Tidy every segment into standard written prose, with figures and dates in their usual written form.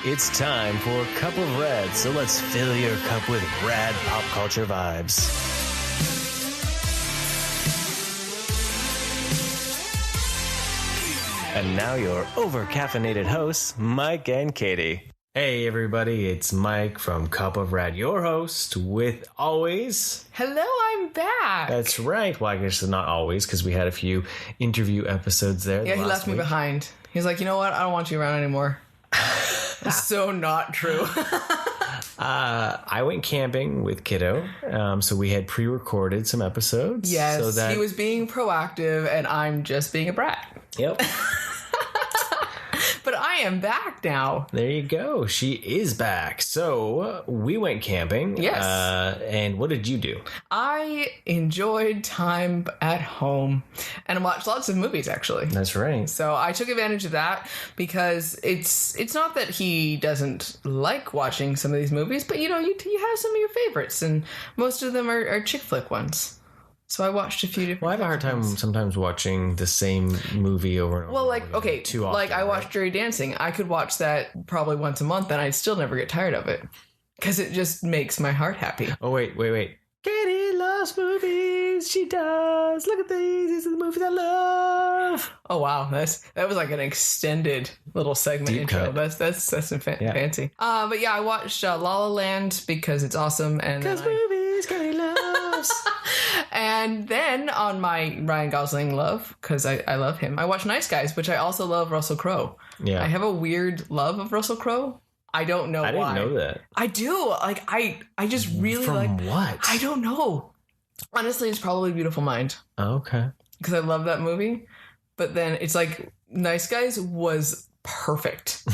It's time for Cup of Rad, so let's fill your cup with rad pop culture vibes. And now your over-caffeinated hosts, Mike and Katie. Hey everybody, it's Mike from Cup of Rad, your host, with always... Hello, I'm back. That's right. Well, I guess not always, because we had a few interview episodes there. Yeah, he left me behind. He's like, you know what? I don't want you around anymore. That's so not true. I went camping with Kiddo, so we had pre-recorded some episodes. Yes, so that... he was being proactive, and I'm just being a brat. Yep. But I am back now. There you go. She is back. So we went camping. Yes. And what did you do? I enjoyed time at home and watched lots of movies, actually. That's right. So I took advantage of that because it's not that he doesn't like watching some of these movies, but you have some of your favorites, and most of them are chick flick ones. So I watched a few different. Well, I have a hard time sometimes watching the same movie over and over. Well, too often. Like I watched Dirty Dancing. I could watch that probably once a month, and I'd still never get tired of it because it just makes my heart happy. Oh wait! Katie loves movies. She does. Look at these. These are the movies I love. Oh wow, that was like an extended little segment Deep intro. Cut. That's fancy. But yeah, I watched La La Land because it's awesome, and movies Katie loves. And then on my Ryan Gosling love, because I love him, I watched Nice Guys, which I also love Russell Crowe. Yeah, I have a weird love of Russell Crowe. I don't know why. I didn't know that. I do. Like I just really From what? I don't know. Honestly, it's probably Beautiful Mind. Oh, okay. Because I love that movie. But then it's like Nice Guys was perfect.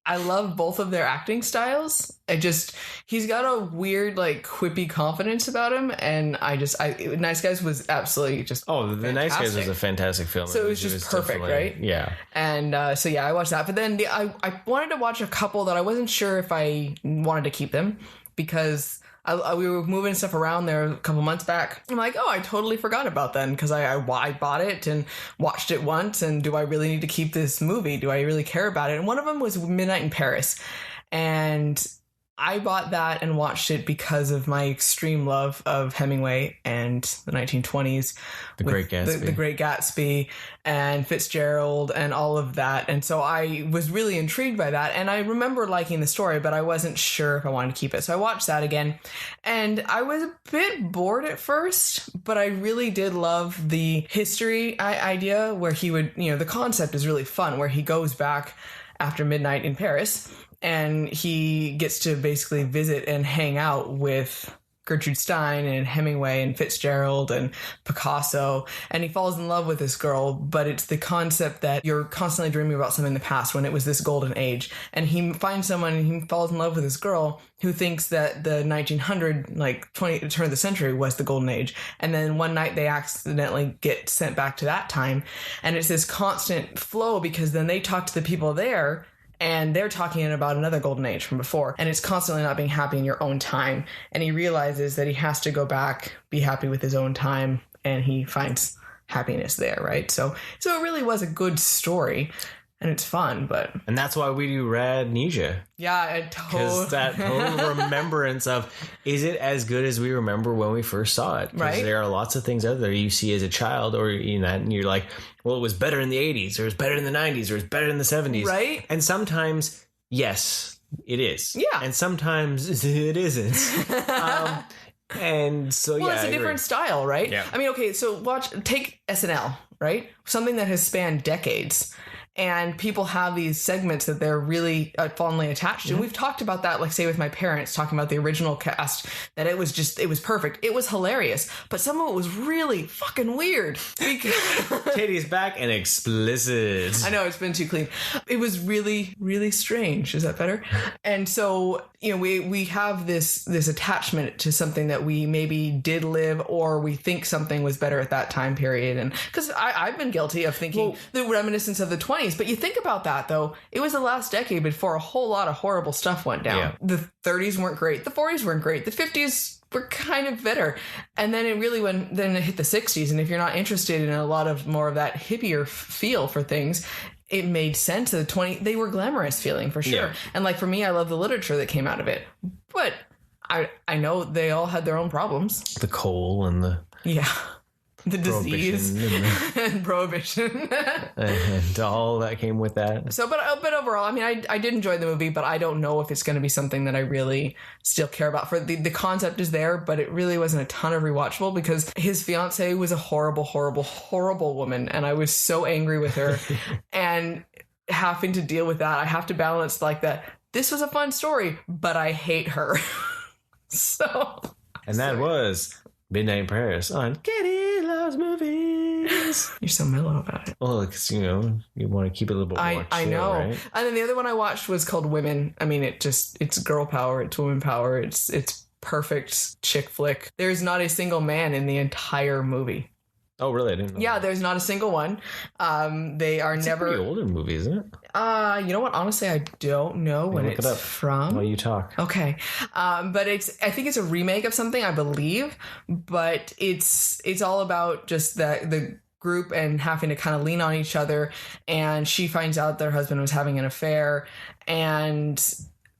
I love both of their acting styles. He's got a weird, like, quippy confidence about him, and Nice Guys was absolutely just the Nice Guys was a fantastic film. So it was just perfect, right? Yeah. And I watched that. But then I wanted to watch a couple that I wasn't sure if I wanted to keep them because we were moving stuff around there a couple months back. I'm like, I totally forgot about them because I bought it and watched it once. And do I really need to keep this movie? Do I really care about it? And one of them was Midnight in Paris. And I bought that and watched it because of my extreme love of Hemingway and the 1920s. The Great Gatsby. The Great Gatsby and Fitzgerald and all of that. And so I was really intrigued by that. And I remember liking the story, but I wasn't sure if I wanted to keep it. So I watched that again. And I was a bit bored at first, but I really did love the history idea where he would, the concept is really fun, where he goes back after Midnight in Paris and he gets to basically visit and hang out with Gertrude Stein and Hemingway and Fitzgerald and Picasso, and he falls in love with this girl, but it's the concept that you're constantly dreaming about something in the past when it was this golden age, and he finds someone and he falls in love with this girl who thinks that the 1900, turn of the century was the golden age, and then one night they accidentally get sent back to that time, and it's this constant flow because then they talk to the people there and they're talking about another golden age from before. And it's constantly not being happy in your own time. And he realizes that he has to go back, be happy with his own time. And he finds happiness there, right? So it really was a good story. And it's fun, and that's why we do RADnesia. Yeah, because that total remembrance of, is it as good as we remember when we first saw it? Right. There are lots of things out there you see as a child, or and you're like, well, it was better in the 80s, or it was better in the 90s, or it was better in the 70s, right? And sometimes, yes, it is. Yeah, and sometimes it isn't. And so, it's a different style, right? Yeah. I mean, okay, so take SNL, right? Something that has spanned decades. And people have these segments that they're really fondly attached to. And we've talked about that, like, say, with my parents, talking about the original cast, that it was perfect. It was hilarious. But some of it was really fucking weird. Katie's back and explicit. I know, it's been too clean. It was really, really strange. Is that better? And so, we have this attachment to something that we maybe did live, or we think something was better at that time period. And because I've been guilty of thinking the reminiscence of the 20s. But you think about that, though, it was the last decade before a whole lot of horrible stuff went down. Yeah. The 30s weren't great. The 40s weren't great. The 50s were kind of better. And then it really then it hit the 60s. And if you're not interested in a lot of more of that hippier feel for things, it made sense. They were glamorous feeling for sure. Yeah. And like for me, I love the literature that came out of it. But I know they all had their own problems. The coal and the the disease and prohibition and all that came with that. So, but overall, I mean, I did enjoy the movie, but I don't know if it's going to be something that I really still care about. For the concept is there, but it really wasn't a ton of rewatchable because his fiance was a horrible, horrible, horrible woman, and I was so angry with her, and having to deal with that, I have to balance like that. This was a fun story, but I hate her. So, and that was Midnight in Paris on Katie Loves Movies. You're so mellow about it. Well, because, you know, you want to keep it a little bit more chill, I know. right? And then the other one I watched was called Women. I mean, it's girl power. It's woman power. It's perfect chick flick. There's not a single man in the entire movie. Oh, really? I didn't know. Yeah, that. There's not a single one. It's never. It's a pretty older movie, isn't it? You know what? Honestly, I don't know when it's from. While you talk. Okay. But I think it's a remake of something, I believe. But it's all about just the group and having to kind of lean on each other. And she finds out that her husband was having an affair, and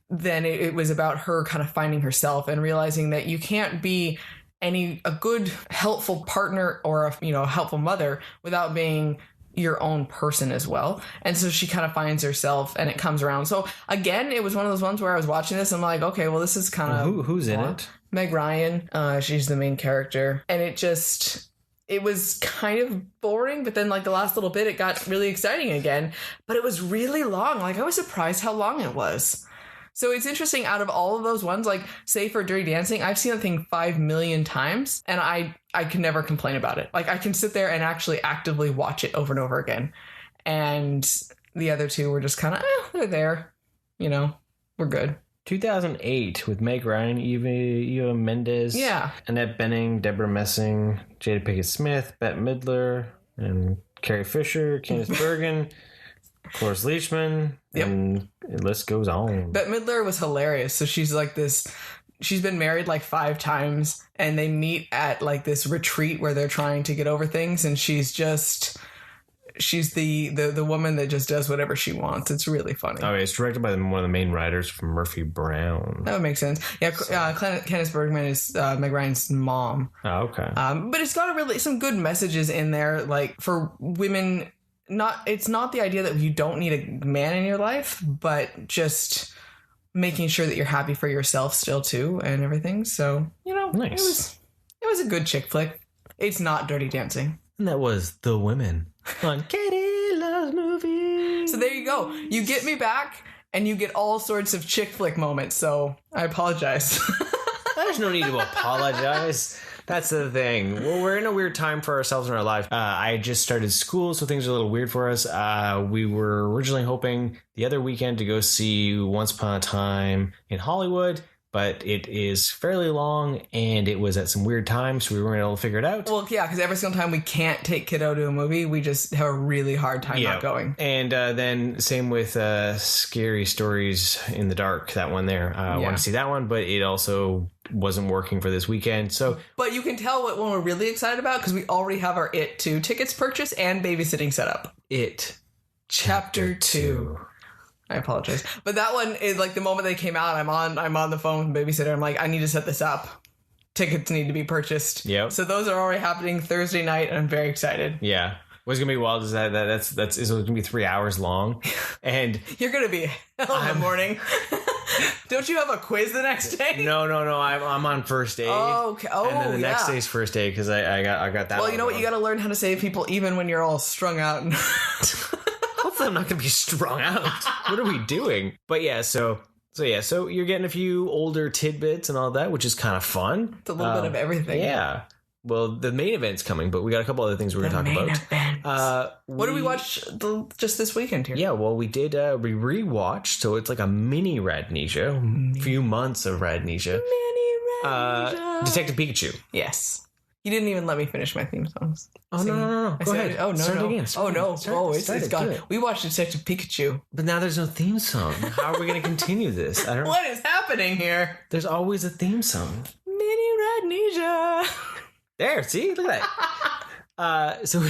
then it was about her kind of finding herself and realizing that you can't be a good helpful partner or a helpful mother without being your own person as well. And so she kind of finds herself and it comes around. So again, it was one of those ones where I was watching this and I'm like, okay, well, this is kind of who's in it? Meg Ryan. She's the main character, and it was kind of boring, but then like the last little bit it got really exciting again, but it was really long. Like I was surprised how long it was. So it's interesting, out of all of those ones, like, say for Dirty Dancing, I've seen that thing 5 million times, and I can never complain about it. Like, I can sit there and actually actively watch it over and over again. And the other two were just kind of, they're there. You know, we're good. 2008 with Meg Ryan, Eva Mendes, Annette Bening, Deborah Messing, Jada Pinkett Smith, Bette Midler, and Carrie Fisher, Candice Bergen, Cloris Leachman, and the list goes on. Bette Midler was hilarious. So she's like this, she's been married like 5 times, and they meet at like this retreat where they're trying to get over things, and she's the woman that just does whatever she wants. It's really funny. Oh, it's directed by one of the main writers from Murphy Brown. That would make sense. Yeah, Candice Bergman is Meg Ryan's mom. Oh, okay. But it's got some good messages in there, like for women. It's not the idea that you don't need a man in your life, but just making sure that you're happy for yourself still too, and everything. So, nice. It was a good chick flick. It's not Dirty Dancing. And that was The Women on Katie Loves Movies. So there you go. You get me back, and you get all sorts of chick flick moments. So I apologize. There's no need to apologize. That's the thing. Well, we're in a weird time for ourselves in our life. I just started school, so things are a little weird for us. We were originally hoping the other weekend to go see Once Upon a Time in Hollywood, but it is fairly long, and it was at some weird times, so we weren't able to figure it out. Well, yeah, because every single time we can't take kiddo to a movie, we just have a really hard time not going. And then same with Scary Stories in the Dark, that one there. I want to see that one, but it also wasn't working for this weekend. So, but you can tell what one we're really excited about, because we already have our It 2 tickets purchased and babysitting set up. It Chapter 2. I apologize, but that one is like the moment they came out. I'm on the phone with the babysitter. I'm like, I need to set this up. Tickets need to be purchased. Yep. So those are already happening Thursday night, and I'm very excited. Yeah. What's gonna be wild is that's gonna be 3 hours long, and you're gonna be hell in the morning. Don't you have a quiz the next day? No. I'm on first aid. Oh, okay. Oh, and then the next day's first aid because I got that. Well, you know what? You got to learn how to save people even when you're all strung out. Hopefully, I'm not going to be strung out. What are we doing? But yeah, so you're getting a few older tidbits and all that, which is kind of fun. It's a little bit of everything. Yeah. Well, the main event's coming, but we got a couple other things we're going to talk about. What did we watch just this weekend here? Yeah, well, we did we rewatched, so it's like a mini RADnesia, few months of RADnesia. Mini RADnesia. Detective Pikachu. Yes. You didn't even let me finish my theme songs. Oh, no. Go ahead. Oh, no. Start it again. It's gone. We watched Detective Pikachu. But now there's no theme song. How are we going to continue this? What is happening here? There's always a theme song. Mini RADnesia. There, see? Look at that. So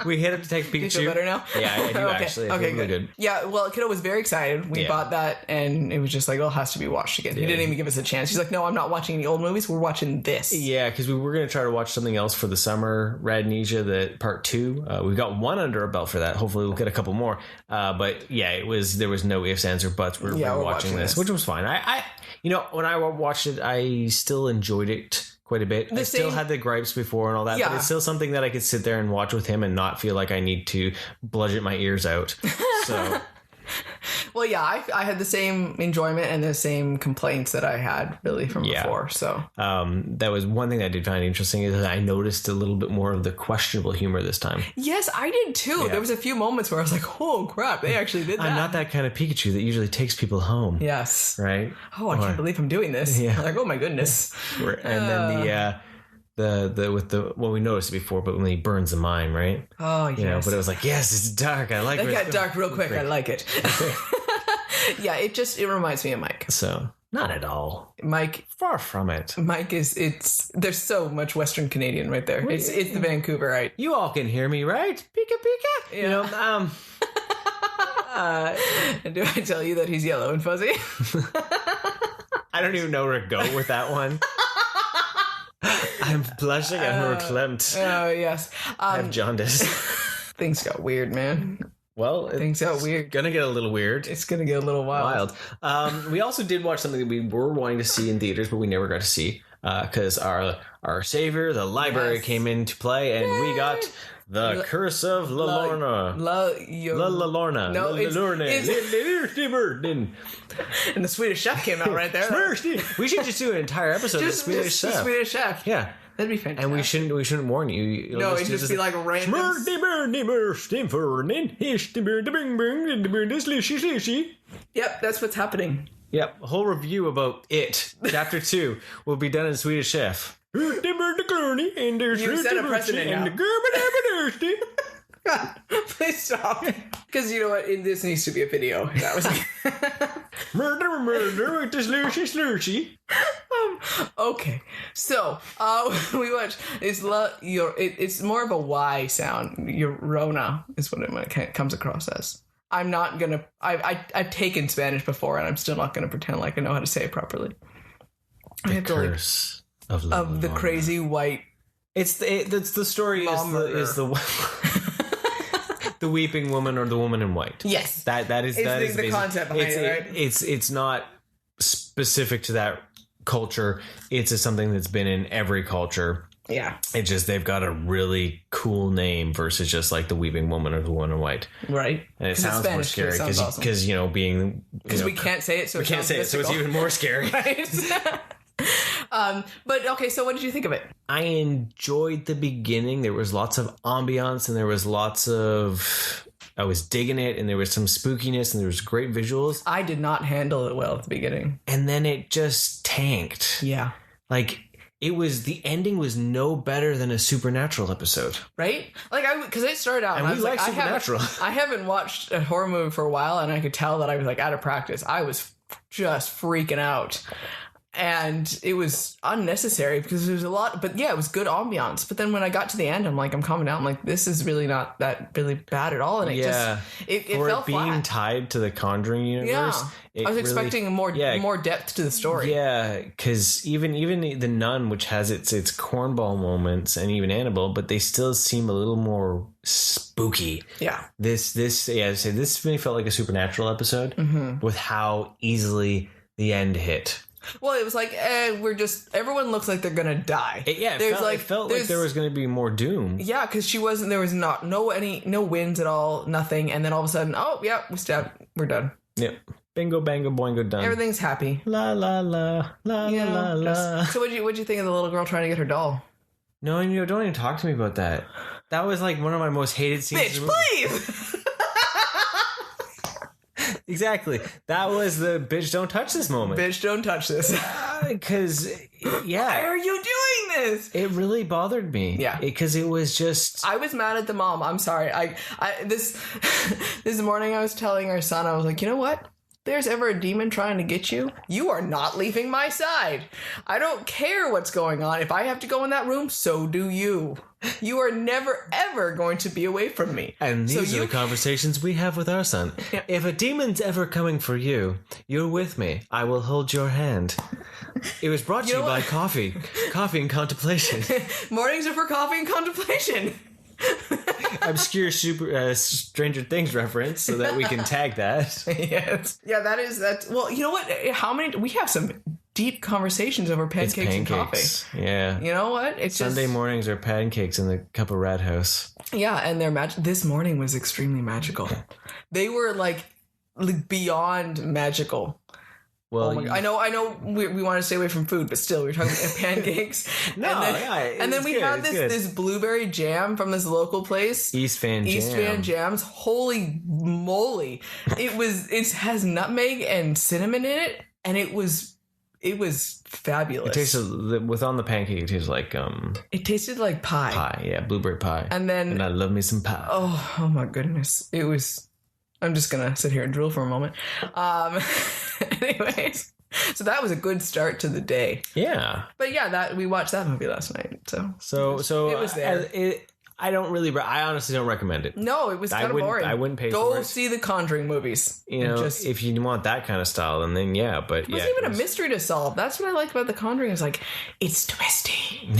we hit up Detective Pikachu. You feel better now? Yeah, I do Okay. actually. I Okay, feel really good. Yeah, well, kiddo was very excited. We bought that, and it was just like, oh, it has to be watched again. He didn't even give us a chance. He's like, no, I'm not watching any old movies. We're watching this. Yeah, because we were going to try to watch something else for the summer, RADnesia, the part 2. We've got one under our belt for that. Hopefully we'll get a couple more. But yeah, there was no ifs, ands, or buts. We're watching this, which was fine. I when I watched it, I still enjoyed it quite a bit. I still had the gripes before and all that, but it's still something that I could sit there and watch with him and not feel like I need to bludgeon my ears out. So... Well, yeah, I had the same enjoyment and the same complaints that I had really from before. So that was one thing I did find interesting is that I noticed a little bit more of the questionable humor this time. Yes, I did too. Yeah. There was a few moments where I was like, oh crap, they actually did that. I'm not that kind of Pikachu that usually takes people home. Yes. Right? Oh, I can't believe I'm doing this. Yeah. Like, oh my goodness. And then well, we noticed it before, but when he burns the mine, right? Oh, yes. But it was like, yes, it's dark. I like it. That got dark real quick. I like it. Yeah, it reminds me of Mike. So, not at all. Mike. Far from it. Mike there's so much Western Canadian right there. It's the Vancouverite. You all can hear me, right? Pika pika. Yeah. Do I tell you that he's yellow and fuzzy? I don't even know where to go with that one. I'm blushing and verklempt. Oh, yes. I have jaundice. Things got weird, man. Well, things got weird. Gonna get a little weird. It's gonna get a little wild. We also did watch something that we were wanting to see in theaters, but we never got to see because our savior, the library, came into play, and we got The Curse of La Lorna. La Lorna. No, it's and the Swedish Chef came out right there. We should just do an entire episode of Swedish Chef. The Swedish Chef. Yeah. That'd be fantastic. And we shouldn't warn you. No, it'd just be like random. Yep, that's what's happening. Yep, a whole review about it. Chapter 2 will be done in Swedish Chef. You set a precedent now. Please stop. Because you know what? This needs to be a video. That was murder with the slurshy. Okay, so we watch. It's more of a Y sound. Llorona is what it comes across as. I'm not gonna. I've taken Spanish before, and I'm still not gonna pretend like I know how to say it properly. The curse of the crazy white. It's the story is the the weeping woman or the woman in white. Yes, that is the concept behind it. Right? It's not specific to that culture. It's something that's been in every culture. Yeah, it's just they've got a really cool name versus just like the weeping woman or the woman in white. Right, and it sounds more scary because awesome. We can't say it, so it's even more scary. Right. But okay, so what did you think of it? I enjoyed the beginning. There was lots of ambiance and there was lots of... I was digging it and there was some spookiness and there was great visuals. I did not handle it well at the beginning. And then it just tanked. Yeah. Like... the ending was no better than a Supernatural episode. Right? Like, because it started out... And I was like Supernatural. I haven't watched a horror movie for a while and I could tell that I was like out of practice. I was just freaking out. And it was unnecessary because there was a lot, but yeah, it was good ambiance. But then when I got to the end, I'm calming down. I'm like, this is really not that really bad at all. And it fell being flat. Tied to the Conjuring universe. Yeah. I was expecting more depth to the story. Yeah, because even the Nun, which has its cornball moments, and even Annabelle, but they still seem a little more spooky. Yeah. This really felt like a Supernatural episode with how easily the end hit. Well, it was like, everyone looks like they're gonna die. It felt like there was gonna be more doom. Yeah, because there was no winds at all, nothing, and then all of a sudden, oh yeah, we stabbed, we're done. Yep. Bingo, bango, boingo, done. Everything's happy. La la la la la la. So what'd you think of the little girl trying to get her doll? No, don't even talk to me about that. That was like one of my most hated scenes. Bitch, please. Exactly. That was the bitch don't touch this moment. Bitch don't touch this. Because, yeah. Why are you doing this? It really bothered me. Yeah. Because it was just... I was mad at the mom. I'm sorry. This morning I was telling our son, I was like, you know what? there's ever a demon trying to get you, you are not leaving my side. I don't care what's going on. If I have to go in that room, so do you. You are never, ever going to be away from me. And these are the conversations we have with our son. Yeah. If a demon's ever coming for you, you're with me. I will hold your hand. It was brought to you by coffee. Coffee and contemplation. Mornings are for coffee and contemplation. Obscure Stranger Things reference so that we can tag that. Yes. Yeah, that's well, you know what? We have some deep conversations over pancakes and coffee. Yeah. You know what? It's Sunday mornings are pancakes in the cup of Rad House. Yeah, and they're this morning was extremely magical. They were like beyond magical. Well, I know we want to stay away from food, but still, we're talking about pancakes. and then we had this blueberry jam from this local place, East Van Jams. Holy moly! It has nutmeg and cinnamon in it, and it was fabulous. It tasted on the pancake. It tasted like It tasted like pie. Pie, yeah, blueberry pie. And I love me some pie. Oh my goodness! It was. I'm just going to sit here and drool for a moment. Anyways, so that was a good start to the day. Yeah. But yeah, we watched that movie last night. So it was there. I honestly don't recommend it. No, it was kind of boring. I wouldn't pay for it. Go see the Conjuring movies. If you want that kind of style, then yeah. But it wasn't even a mystery to solve. That's what I like about the Conjuring. Is like, it's twisty.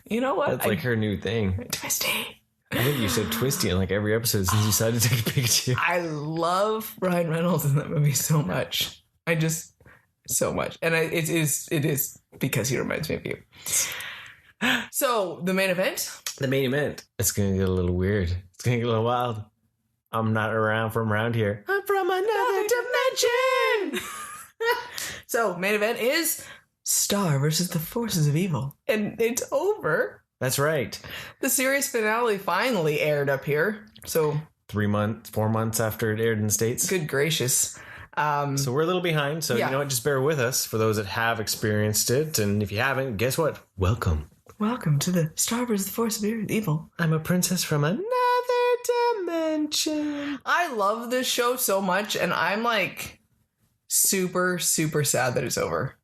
You know what? That's like her new thing. Twisty. I think you said twisty in like every episode since you decided to take a Pikachu. I love Ryan Reynolds in that movie so much. So much. And it is because he reminds me of you. So, the main event? The main event. It's going to get a little weird. It's going to get a little wild. I'm not from around here. I'm from another dimension. So, main event is Star versus the Forces of Evil. And it's over. That's right. The series finale finally aired up here. So 4 months after it aired in the States. Good gracious. So we're a little behind. So you know what? Just bear with us for those that have experienced it. And if you haven't, guess what? Welcome. Welcome to the Star Wars: The Force of Evil. I'm a princess from another dimension. I love this show so much, and I'm like super, super sad that it's over.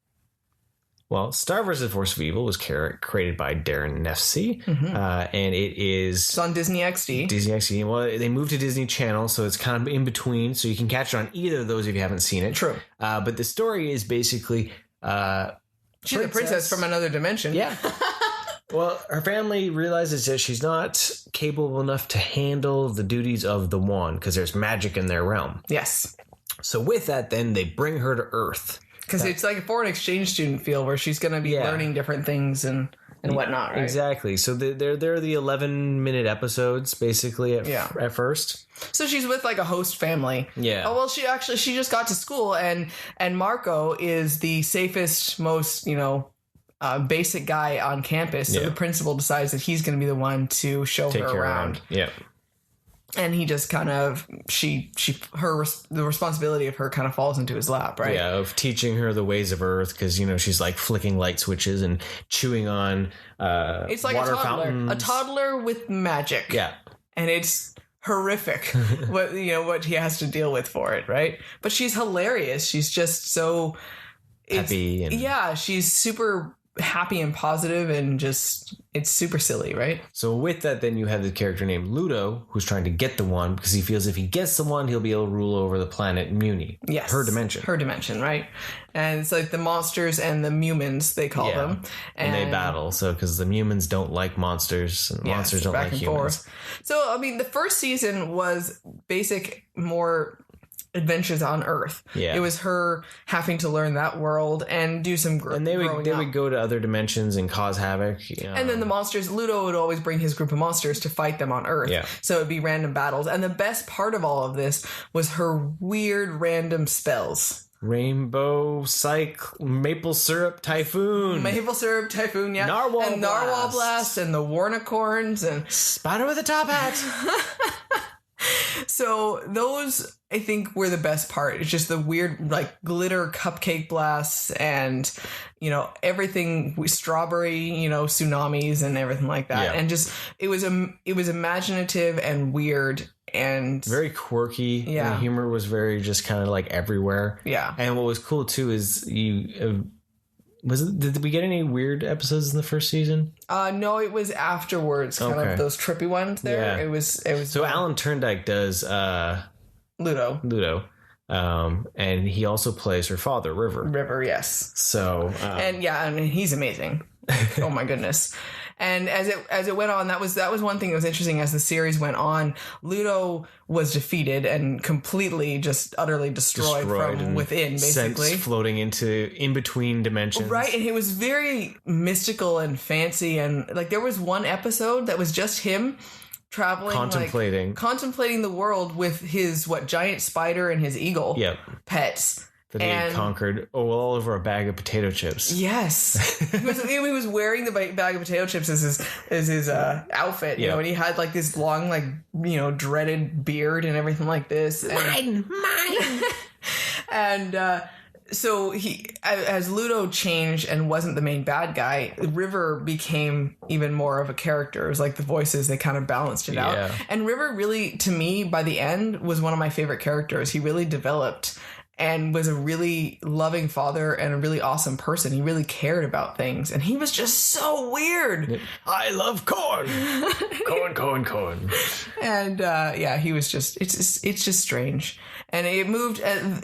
Well, Star vs. the Force of Evil was created by Darren Nefsey, and it's on Disney XD. Disney XD. Well, they moved to Disney Channel, so it's kind of in between, so you can catch it on either of those if you haven't seen it. True. But the story is basically... she's a princess from another dimension. Yeah. Well, her family realizes that she's not capable enough to handle the duties of the wand, because there's magic in their realm. Yes. So with that, then, they bring her to Earth. Because it's like a foreign exchange student feel where she's going to be learning different things and whatnot, right? Exactly. So they're the 11-minute episodes, basically, at first. So she's with like a host family. Yeah. Oh, well, she just got to school, and Marco is the safest, most, basic guy on campus. So the principal decides that he's going to be the one to show her around. Yeah. And he just kind of, the responsibility of her kind of falls into his lap, right? Yeah, of teaching her the ways of Earth, because, she's like flicking light switches and chewing on it's like water a toddler with magic. Yeah. And it's horrific what he has to deal with for it, right? But she's hilarious. She's just so happy. She's super happy and positive, and just it's super silly, right? So with that, then you have the character named Ludo, who's trying to get the wand because he feels if he gets the wand, he'll be able to rule over the planet Muni. Yes, her dimension, right? And it's like the monsters and the mumins, they call them, and they battle. So because the mumins don't like monsters, and monsters don't like humans. So I mean, the first season was more adventures on Earth. Yeah. It was her having to learn that world and do some growing. And they would go to other dimensions and cause havoc. And then the monsters, Ludo would always bring his group of monsters to fight them on Earth. Yeah. So it'd be random battles. And the best part of all of this was her weird random spells. Rainbow, maple syrup, typhoon. Yeah. Narwhal blast and the Warnicorns and Spider with a top hat. So those, I think, were the best part. It's just the weird, like, glitter cupcake blasts and, you know, everything, strawberry, you know, tsunamis and everything like that. Yeah. And just, it was imaginative and weird and very quirky. Yeah. The humor was very just kind of like everywhere. Yeah. And what was cool too is did we get any weird episodes in the first season? No, it was afterwards, kind of those trippy ones there. Yeah. It was So Alan Turndike does Ludo. And he also plays her father, River. Yes. So and yeah, I mean, he's amazing. Oh my goodness. And as it went on, that was one thing that was interesting. As the series went on, Ludo was defeated and completely, just utterly destroyed from within, basically. Floating in between dimensions. Right, and it was very mystical and fancy. And like there was one episode that was just him traveling, contemplating the world with his giant spider and his eagle pets. That he conquered all over a bag of potato chips. Yes. he was wearing the bag of potato chips as his outfit, you know, and he had like this long, like, you know, dreaded beard and everything like this. And, mine. And so as Ludo changed and wasn't the main bad guy, River became even more of a character. It was like the voices, they kind of balanced it out. And River really, to me, by the end, was one of my favorite characters. He really developed and was a really loving father and a really awesome person. He really cared about things. And he was just so weird. I love corn. Corn. And he was just, it's just strange. And it moved,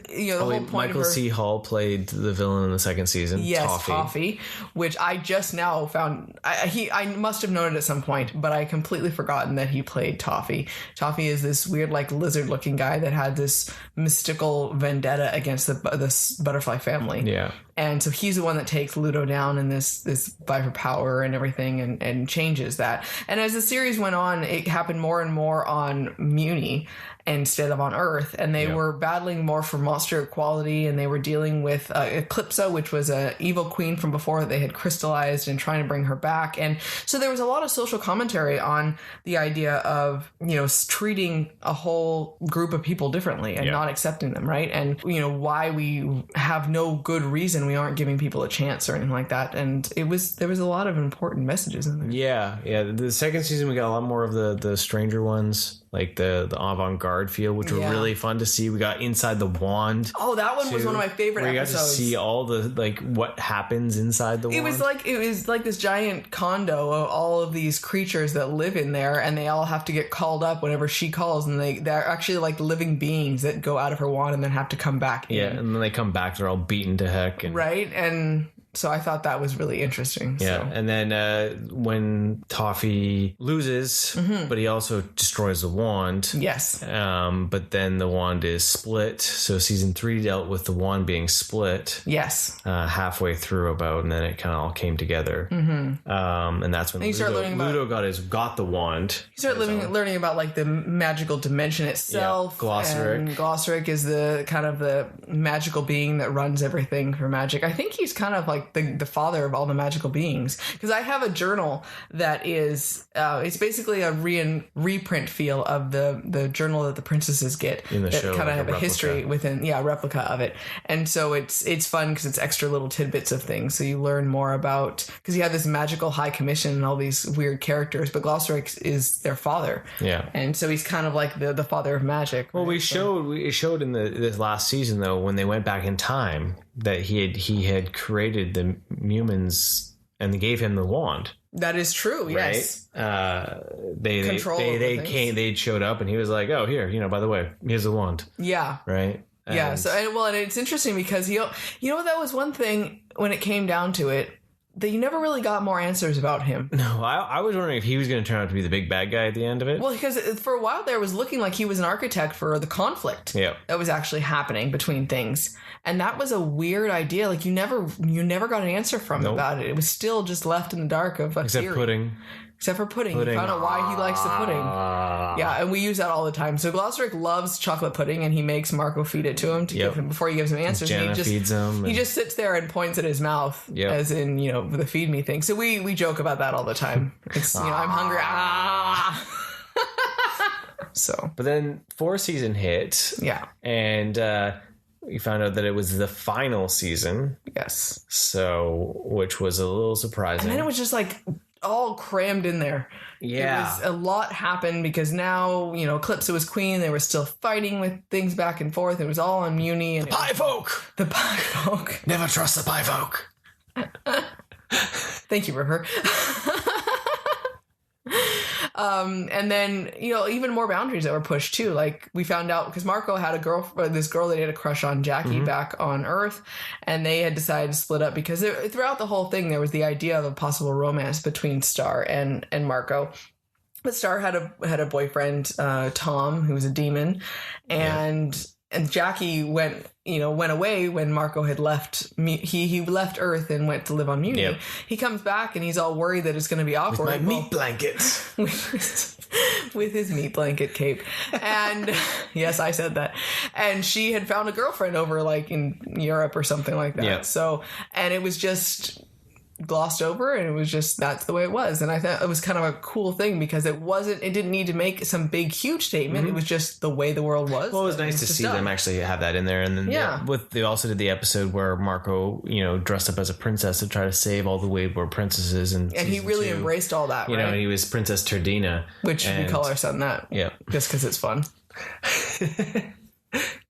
you know, the whole point Michael C. Hall played the villain in the second season. Yes, Toffee, which I just now found. I must have known it at some point, but I completely forgotten that he played Toffee. Toffee is this weird, like, lizard-looking guy that had this mystical vendetta against the butterfly family. Yeah. And so he's the one that takes Ludo down in this fight for power and everything and changes that. And as the series went on, it happened more and more on Muni instead of on Earth. And they were battling more for monster equality, and they were dealing with Eclipsa, which was an evil queen from before that they had crystallized and trying to bring her back. And so there was a lot of social commentary on the idea of, you know, treating a whole group of people differently and not accepting them, right? And, you know, why we have no good reason we aren't giving people a chance or anything like that. And there was a lot of important messages in there. Yeah. The second season, we got a lot more of the stranger ones, like the avant-garde feel, which were really fun to see. We got Inside the Wand. Oh, that one was one of my favorite episodes. We got to see all the, like, what happens inside the wand. It was like this giant condo of all of these creatures that live in there, and they all have to get called up whenever she calls, and they're actually like living beings that go out of her wand and then have to come back in. Yeah, and then they come back, they're all beaten to heck. Right, and so I thought that was really interesting. Yeah, so. And then when Toffee loses, but he also destroys the wand. Yes. But then the wand is split. So season 3 dealt with the wand being split. Yes. Halfway through and then it kind of all came together. And that's when Ludo got the wand. You start learning about like the magical dimension itself. Yeah, Glossaric. And Glossaric is the kind of the magical being that runs everything for magic. I think he's kind of like the father of all the magical beings, because I have a journal that is it's basically a reprint feel of the journal that the princesses get in the that show, kind of like have a history within a replica of it. And so it's fun because it's extra little tidbits of things, so you learn more about, because you have this magical high commission and all these weird characters, but Glossaric is their father, and so he's kind of like the father of magic. Well, right? We showed in this last season, though, when they went back in time, that he had created the humans and they gave him the wand. That is true. Right? Yes. They showed up and he was like, "Oh, here, you know, by the way, here's the wand." Yeah. Right. Yeah. So and it's interesting because you know that was one thing when it came down to it, that you never really got more answers about him. No, I was wondering if he was going to turn out to be the big bad guy at the end of it. Well, because for a while there, it was looking like he was an architect for the conflict that was actually happening between things. And that was a weird idea. Like you never got an answer from him about it. It was still just left in the dark of a theory. Except for pudding. He found out why he likes the pudding. Yeah, and we use that all the time. So Glossaric loves chocolate pudding, and he makes Marco feed it to him to give him before he gives him answers. Jenna feeds him. He just sits there and points at his mouth, as in, you know, the feed me thing. So we joke about that all the time. It's, you know, I'm hungry. So, but then 4th season hit. Yeah. And we found out that it was the final season. Yes. So, which was a little surprising. And then it was just like all crammed in there. Yeah. It was, a lot happened because now, Eclipsa was queen. They were still fighting with things back and forth. It was all on Muni. And Pie folk! The Pie folk. Never trust the Pie folk. Thank you, River. And then, even more boundaries that were pushed too. Like we found out because Marco had this girl that he had a crush on, Jackie, back on Earth, and they had decided to split up because throughout the whole thing there was the idea of a possible romance between Star and Marco. But Star had a boyfriend, Tom, who was a demon, and Jackie went away when Marco had left. He left Earth and went to live on Muni. Yep. He comes back and he's all worried that it's going to be awkward. With my meat blankets. With his meat blanket cape. And yes, I said that. And she had found a girlfriend over like in Europe or something like that. Yep. So, and it was just glossed over, and it was just that's the way it was. And I thought it was kind of a cool thing because it didn't need to make some big huge statement. It was just the way the world was. Well, it was nice to see them actually have that in there. And then they also did the episode where Marco dressed up as a princess to try to save all the Wayward princesses, and he really embraced all that, right? And he was Princess Turdina, which we call our son that, just because it's fun.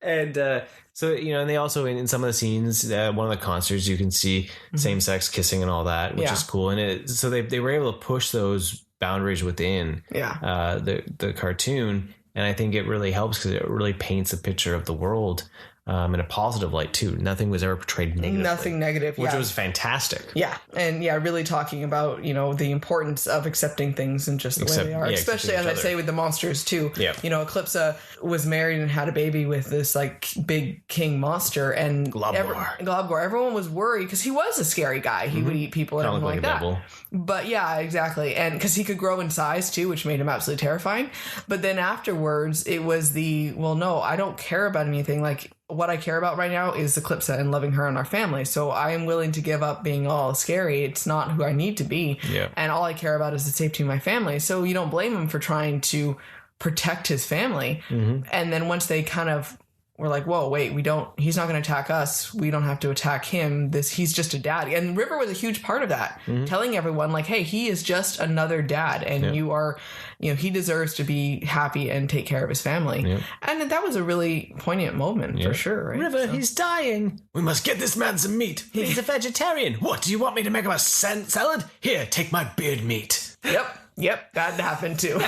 And so, and they also, in some of the scenes, one of the concerts, you can see same-sex kissing and all that, which is cool. And so they were able to push those boundaries within the cartoon. And I think it really helps because it really paints a picture of the world in a positive light, too. Nothing was ever portrayed negatively. Nothing negative, which was fantastic. Yeah. And really talking about, the importance of accepting things and just the way they are. Especially, as I say, with the monsters, too. Yeah. Eclipsa was married and had a baby with this, like, big king monster. And Globgor. Everyone was worried because he was a scary guy. He would eat people and everything like that. Devil. But, yeah, exactly. And because he could grow in size, too, which made him absolutely terrifying. But then afterwards, it was no, I don't care about anything. Like, what I care about right now is Eclipsa and loving her and our family. So I am willing to give up being all scary. It's not who I need to be. Yeah. And all I care about is the safety of my family. So you don't blame him for trying to protect his family. And then once they kind of were like, whoa, wait, he's not going to attack us. We don't have to attack him. He's just a dad. And River was a huge part of that, telling everyone like, hey, he is just another dad. And you are, he deserves to be happy and take care of his family. Yeah. And that was a really poignant moment for sure. Right? River, he's dying. We must get this man some meat. He's a vegetarian. What, do you want me to make him a salad? Here, take my beard meat. Yep, that happened too.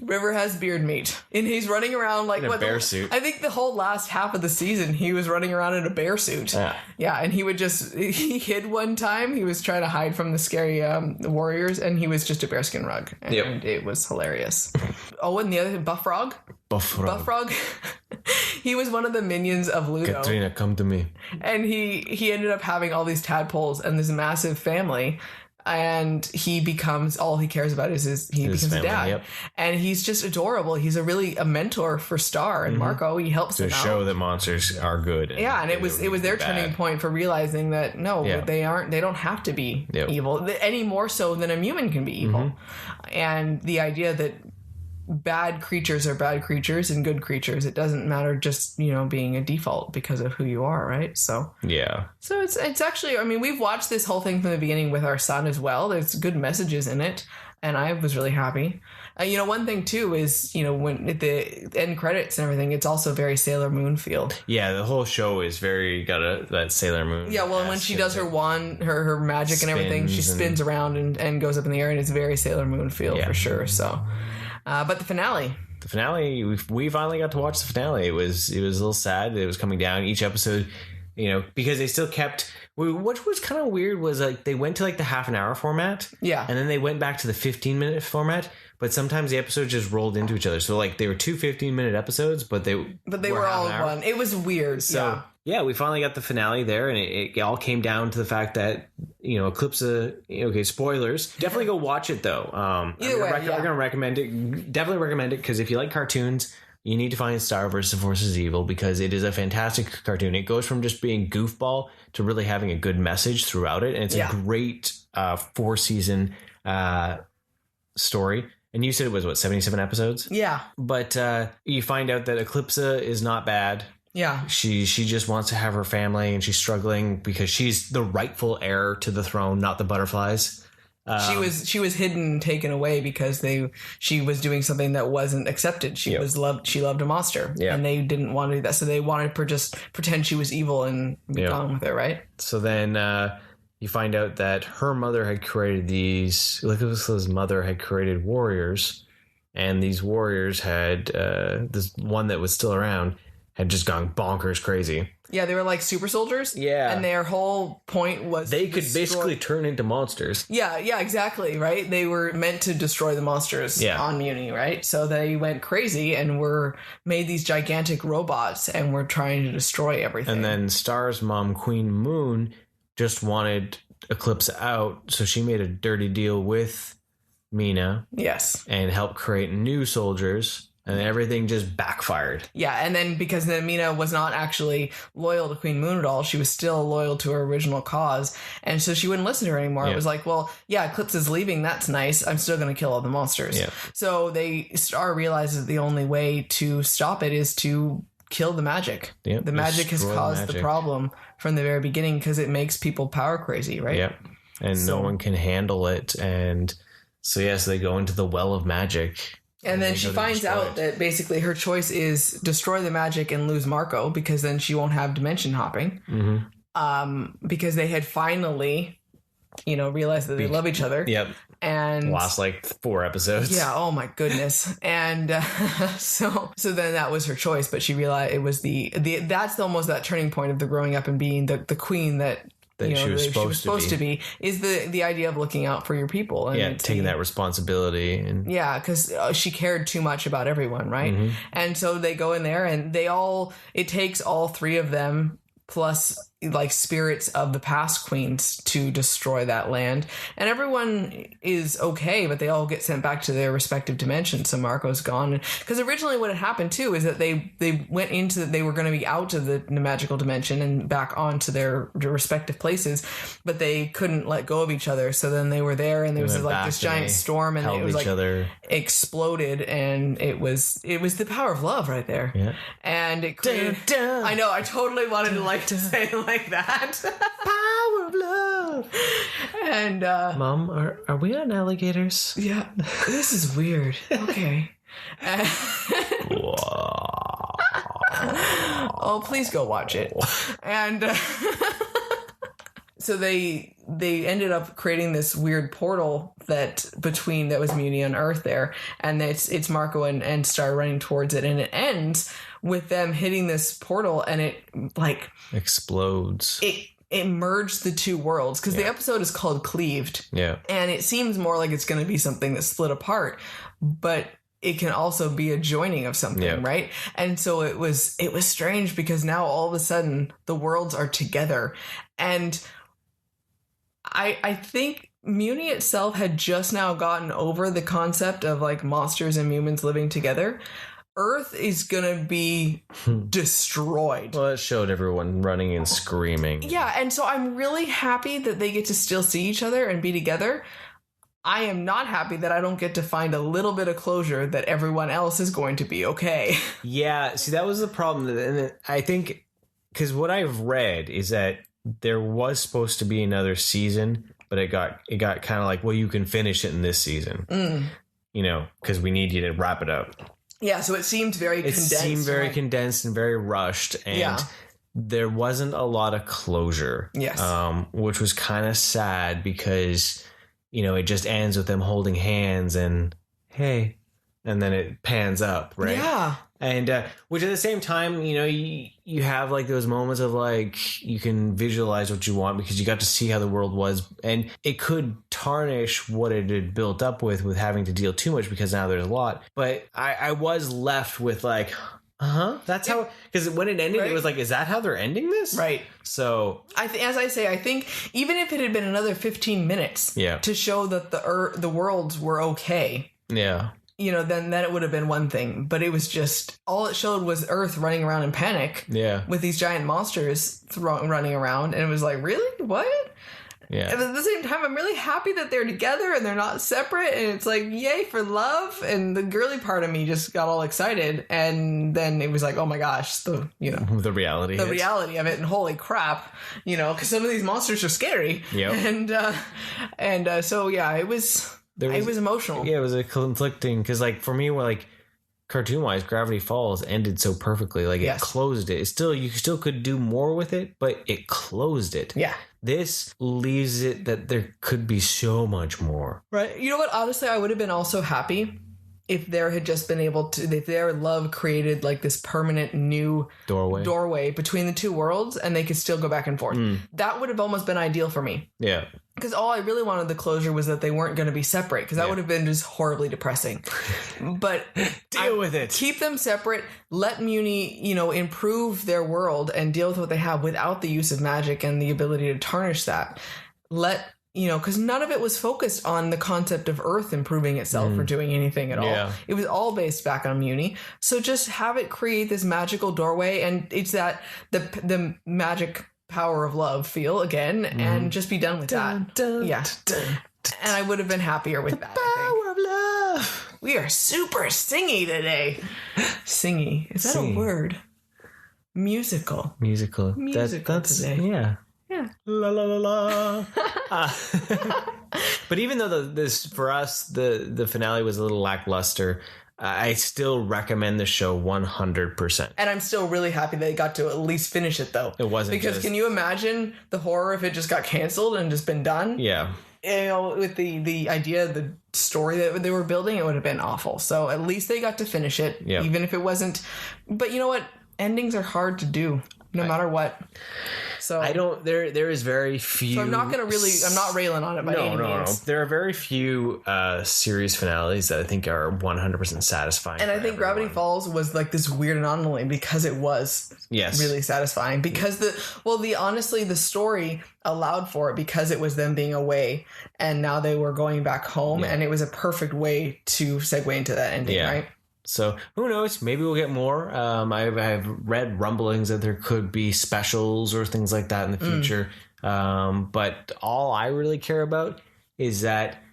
River has beard meat, and he's running around like in a bear suit. I think the whole last half of the season he was running around in a bear suit. Yeah, and he hid one time. He was trying to hide from the scary warriors, and he was just a bearskin rug, and it was hilarious. Oh, and the other Buffrog. He was one of the minions of Ludo. Katrina, come to me. And he ended up having all these tadpoles and this massive family. And he becomes, all he cares about is his becomes family, a dad. Yep. And he's just adorable. He's a mentor for Star and Marco. He helps them out. To show that monsters are good. And it was their turning point for realizing that they don't have to be evil any more so than a human can be evil. And the idea that bad creatures are bad creatures and good creatures, it doesn't matter just being a default because of who you are, right? So it's actually, I mean, we've watched this whole thing from the beginning with our son as well. There's good messages in it, and I was really happy. One thing too is when at the end credits and everything, it's also very Sailor Moon field. Yeah, the whole show is very got that Sailor Moon. Yeah, well, and when she does her wand, her magic and everything, she spins around and goes up in the air, and it's very Sailor Moon field for sure. So. But the finale, we finally got to watch the finale. It was a little sad that it was coming down each episode, because they still kept. What was kind of weird was like they went to like the half an hour format, and then they went back to the 15-minute format. But sometimes the episodes just rolled into each other. So like they were two 15-minute episodes, but they were all one. It was weird. So yeah, we finally got the finale there, and it all came down to the fact that Eclipsa. Okay, spoilers. Definitely go watch it though. Either way, I'm gonna recommend it. Definitely recommend it because if you like cartoons, you need to find Star versus Forces Evil because it is a fantastic cartoon. It goes from just being goofball to really having a good message throughout it, and it's a great 4-season story. And you said it was, what, 77 episodes? Yeah. But you find out that Eclipsa is not bad. Yeah. She just wants to have her family, and she's struggling because she's the rightful heir to the throne, not the butterflies. She was hidden, taken away because she was doing something that wasn't accepted. She loved a monster, and they didn't want to do that. So they wanted to just pretend she was evil and be gone with it, right? So then you find out that her mother had created Eclipsa's mother had created warriors, and these warriors had this one that was still around had just gone bonkers crazy. Yeah, they were like super soldiers. Yeah. And their whole point was they could basically turn into monsters. Yeah, exactly, right? They were meant to destroy the monsters on Muni, right? So they went crazy and made these gigantic robots and were trying to destroy everything. And then Star's mom, Queen Moon, just wanted Eclipse out, so she made a dirty deal with Mina. Yes. And helped create new soldiers. And everything just backfired. Yeah, and then because Mina was not actually loyal to Queen Moon at all, she was still loyal to her original cause, and so she wouldn't listen to her anymore. It was like, well, yeah, Eclipse is leaving, that's nice, I'm still going to kill all the monsters. Yeah. So Star realizes the only way to stop it is to kill the magic. Yep. The magic has caused the problem from the very beginning because it makes people power crazy, right? Yep. And no one can handle it, and so they go into the well of magic. And then she finds out that basically her choice is destroy the magic and lose Marco, because then she won't have dimension hopping. Mm-hmm. Because they had finally, realized that they love each other. Yep. And lost like 4 episodes. Yeah. Oh my goodness. And so then that was her choice, but she realized it was that's almost that turning point of the growing up and being the queen that she was supposed to be is the idea of looking out for your people and taking that responsibility and because she cared too much about everyone, right? Mm-hmm. And so they go in there and it takes all 3 of them plus like spirits of the past queens to destroy that land, and everyone is okay, but they all get sent back to their respective dimensions. So Marco's gone, because originally what had happened too is that they went into they were going to be out of the magical dimension and back onto their respective places, but they couldn't let go of each other. So then they were there, and there was like this giant storm, and it was like exploded, and it was the power of love right there. Yeah. And it created. I know. I totally wanted to say it like that. Power of love. And Mom, are we on alligators? Yeah. This is weird. Okay. Oh, please go watch it. And so they ended up creating this weird portal that was Muni on Earth there, and it's Marco and Star running towards it, and it ends with them hitting this portal, and it like explodes. It merged the 2 worlds, because the episode is called Cleaved. Yeah. And it seems more like it's going to be something that's split apart, but it can also be a joining of something, right? And so it was strange, because now all of a sudden the worlds are together. And I think Muni itself had just now gotten over the concept of like monsters and humans living together. Earth is gonna be destroyed. Well, it showed everyone running and screaming. Yeah, and so I'm really happy that they get to still see each other and be together. I am not happy that I don't get to find a little bit of closure that everyone else is going to be okay. Yeah, see, that was the problem. And I think, because what I've read is that there was supposed to be another season, but it got kind of like, well, you can finish it in this season. Because we need you to wrap it up. Yeah, so it seemed very condensed. It seemed very condensed and very rushed, and there wasn't a lot of closure. Yes. Which was kind of sad, because, it just ends with them holding hands and, hey, and then it pans up, right? Yeah. And which at the same time, you have like those moments of like, you can visualize what you want, because you got to see how the world was, and it could tarnish what it had built up with having to deal too much, because now there's a lot. But I was left with like, that's how, because when it ended, it was like, is that how they're ending this? Right. So as I say, I think even if it had been another 15 minutes to show that the worlds were okay. Yeah. Then it would have been one thing, but it was just, all it showed was Earth running around in panic with these giant monsters running around, and it was like, really? What? Yeah. And at the same time, I'm really happy that they're together and they're not separate. And it's like, yay for love. And the girly part of me just got all excited. And then it was like, oh my gosh, the reality of it. And holy crap, because some of these monsters are scary. Yep. And so, yeah, it was emotional. Yeah, it was a conflicting, because like for me, cartoon wise, Gravity Falls ended so perfectly. Like it closed it. You still could do more with it, but it closed it. Yeah. This leaves it that there could be so much more. Right. You know what? Honestly, I would have been also happy if there had just been if their love created like this permanent new doorway between the two worlds, and they could still go back and forth. That would have almost been ideal for me. Yeah. Because all I really wanted the closure was that they weren't going to be separate, because that would have been just horribly depressing. But deal with it. Keep them separate. Let Muni, improve their world and deal with what they have without the use of magic and the ability to tarnish that. Because none of it was focused on the concept of Earth improving itself or doing anything at all. It was all based back on Muni. So just have it create this magical doorway, and it's that the magic power of love feel again, and just be done with that. And I would have been happier with that. Power of love. We are super singy today. Singy. Is that a word? Musical. That's today. Yeah. Yeah. La la la la. But even though this for us the finale was a little lackluster, I still recommend the show 100%. And I'm still really happy they got to at least finish it, though. It wasn't because can you imagine the horror if it just got canceled and just been done? Yeah. With the idea, the story that they were building, it would have been awful. So at least they got to finish it, even if it wasn't. But you know what? Endings are hard to do, no matter what. So I don't. There is very few. So I'm not railing on it by any means. There are very few series finales that I think are 100% satisfying. And I think Gravity Falls was like this weird anomaly because it was really satisfying. Because honestly, the story allowed for it because it was them being away and now they were going back home, and it was a perfect way to segue into that ending, right? So who knows? Maybe we'll get more. I've read rumblings that there could be specials or things like that in the future. But all I really care about is that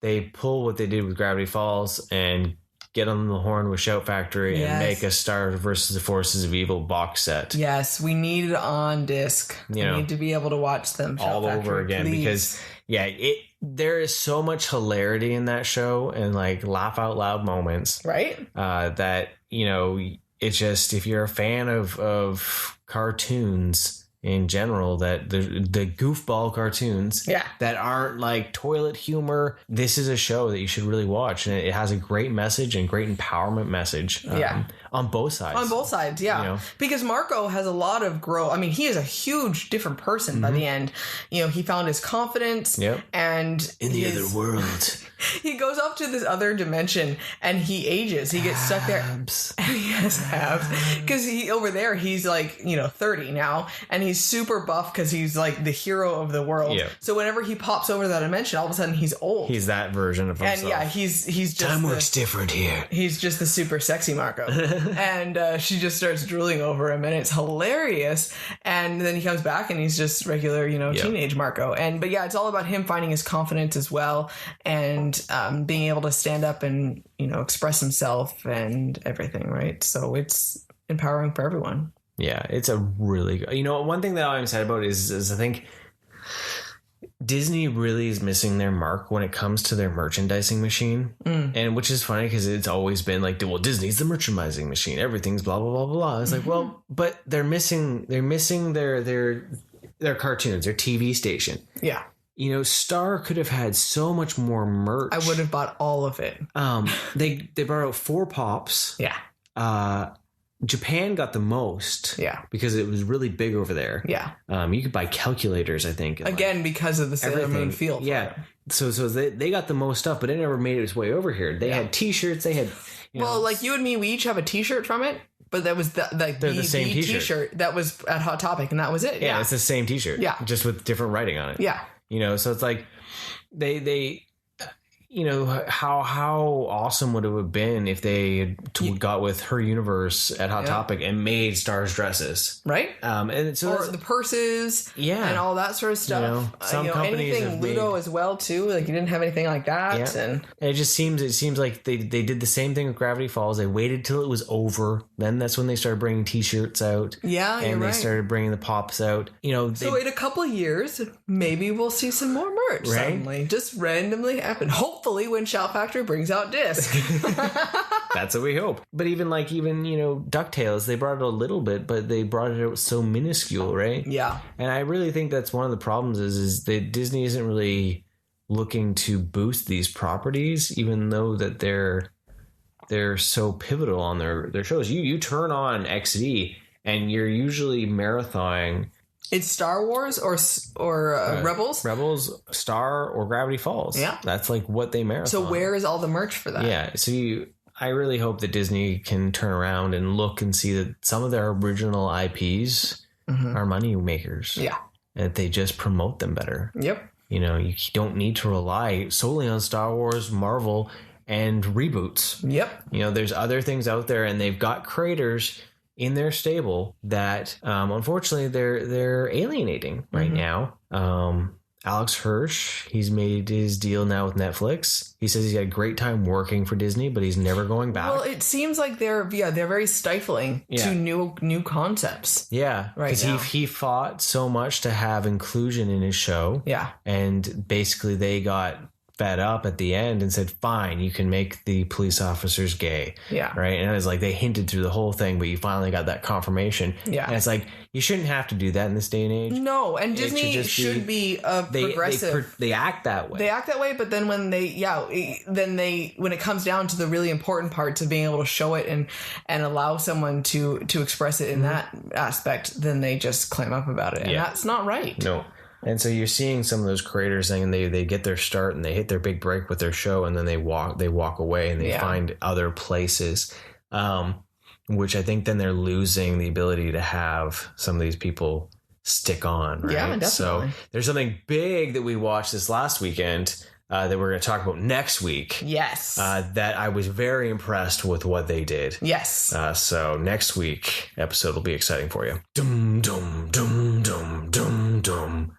they pull what they did with Gravity Falls and get on the horn with Shout Factory and make a Star versus the Forces of Evil box set. Yes, we need it on disc. We need to be able to watch them all over again, because there is so much hilarity in that show and like laugh out loud moments, right? That it's just, if you're a fan of cartoons in general, that the goofball cartoons that aren't like toilet humor, this is a show that you should really watch, and it has a great message and great empowerment message on both sides. Because Marco has a lot of growth. I mean, he is a huge different person by the end. He found his confidence and in the other world he goes up to this other dimension and he ages. He gets stuck there. He has abs. Because over there, he's like, 30 now. And he's super buff because he's like the hero of the world. Yeah. So whenever he pops over that dimension, all of a sudden he's old. He's that version of himself. And he's just... Time works different here. He's just the super sexy Marco. And she just starts drooling over him and it's hilarious. And then he comes back and he's just regular, teenage Marco. But it's all about him finding his confidence as well. And being able to stand up and express himself and everything, right? So it's empowering for everyone. Yeah, it's a really good... one thing that I'm excited about is I think Disney really is missing their mark when it comes to their merchandising machine. And which is funny because it's always been like, well, Disney's the merchandising machine, everything's blah blah blah blah. It's like, well, but they're missing their cartoons, their TV station. Yeah. Star could have had so much more merch. I would have bought all of it. They brought out 4 pops. Yeah. Japan got the most. Yeah. Because it was really big over there. Yeah. You could buy calculators, I think. Again, because of the Sailor Moon field. Yeah. So they got the most stuff, but it never made its way over here. They had T-shirts. They had... like you and me, we each have a T-shirt from it. But that was the same T-shirt that was at Hot Topic, and that was it. Yeah, it's the same T-shirt. Yeah. Just with different writing on it. Yeah. So it's like they how awesome would it have been if they had got with Her Universe at Hot Topic and made stars dresses, right? And so or the purses, and all that sort of stuff. Some companies anything Ludo as well too. Like you didn't have anything like that, and it seems like they did the same thing with Gravity Falls. They waited till it was over, then that's when they started bringing T-shirts out. Yeah, and they started bringing the pops out. So in a couple of years, maybe we'll see some more merch suddenly, just randomly happen. Hopefully, when Shout Factory brings out disc. That's what we hope. But even DuckTales, they brought it a little bit, but they brought it out so minuscule, right? Yeah. And I really think that's one of the problems is that Disney isn't really looking to boost these properties, even though that they're so pivotal on their shows. You turn on XD and you're usually marathoning. It's Star Wars or Rebels? Rebels, Star, or Gravity Falls. Yeah. That's like what they marathon. So where is all the merch for that? Yeah. So I really hope that Disney can turn around and look and see that some of their original IPs are money makers. Yeah. And that they just promote them better. Yep. You don't need to rely solely on Star Wars, Marvel, and reboots. Yep. There's other things out there, and they've got creators in their stable that unfortunately they're alienating right now. Alex Hirsch, he's made his deal now with Netflix. He says he's had a great time working for Disney, but he's never going back. Well, it seems like they're very stifling to new concepts. Yeah, because he fought so much to have inclusion in his show. Yeah, and basically they got fed up at the end and said, fine, you can make the police officers gay. Yeah. Right. And it was like they hinted through the whole thing, but you finally got that confirmation. Yeah. And it's like, you shouldn't have to do that in this day and age. No. And Disney should be progressive. They act that way. They act that way. But then when when it comes down to the really important parts of being able to show it and allow someone to express it in that aspect, then they just clam up about it. And that's not right. No. And so you're seeing some of those creators saying they get their start and they hit their big break with their show, and then they walk away and they find other places, which I think then they're losing the ability to have some of these people stick on. Right? Yeah, definitely. So there's something big that we watched this last weekend that we're going to talk about next week. Yes. That I was very impressed with what they did. Yes. So next week episode will be exciting for you. Dum dum dum dum dum dum.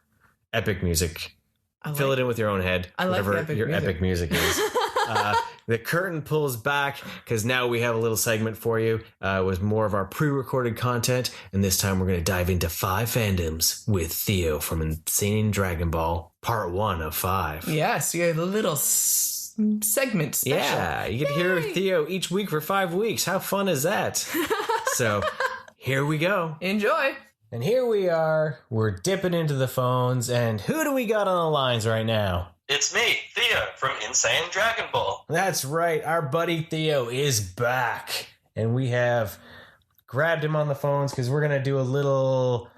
Epic music. Fill it in with your own head. Whatever epic music is. The curtain pulls back because now we have a little segment for you. It was more of our pre-recorded content, and this time we're going to dive into 5 fandoms with Theo from Insayiandragonball, part 1 of 5. Yes, you have a little segment special. Yeah, you get to hear Theo each week for 5 weeks. How fun is that? So here we go. Enjoy. And here we are, we're dipping into the phones, and who do we got on the lines right now? It's me, Theo, from Insayiandragonball. That's right, our buddy Theo is back, and we have grabbed him on the phones because we're going to do a little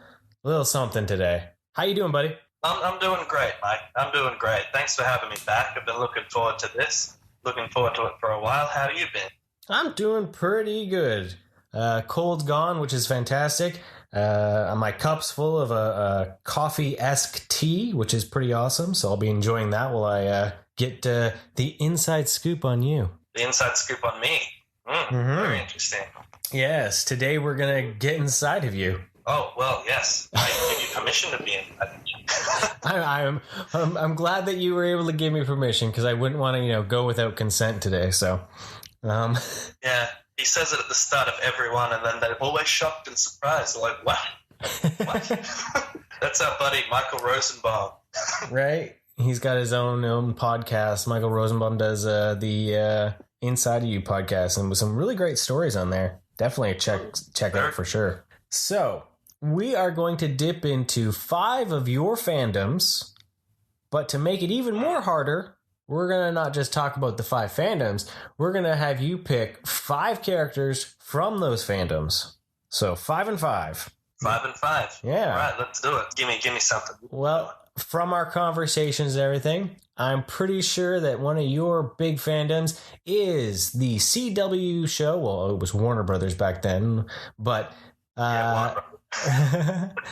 something today. How you doing, buddy? I'm doing great, Mike. I'm doing great. Thanks for having me back. I've been looking forward to this. Looking forward to it for a while. How have you been? I'm doing pretty good. Cold's gone, which is fantastic. My cup's full of a coffee-esque tea, which is pretty awesome. So I'll be enjoying that while I get the inside scoop on you. The inside scoop on me. Very interesting. Yes, today we're going to get inside of you. Oh, well, yes. I give you permission to be inside. I'm glad that you were able to give me permission because I wouldn't want to, go without consent today. So, yeah. He says it at the start of every one, and then they're always shocked and surprised. They're like, what? That's our buddy, Michael Rosenbaum. Right? He's got his own podcast. Michael Rosenbaum does the Inside of You podcast, and with some really great stories on there. Definitely check out for sure. So, we are going to dip into 5 of your fandoms, but to make it even more harder, we're going to not just talk about the 5 fandoms. We're going to have you pick 5 characters from those fandoms. So 5 and 5. 5 and 5. Yeah. All right, let's do it. Give me something. Well, from our conversations and everything, I'm pretty sure that one of your big fandoms is the CW show. Well, it was Warner Brothers back then, but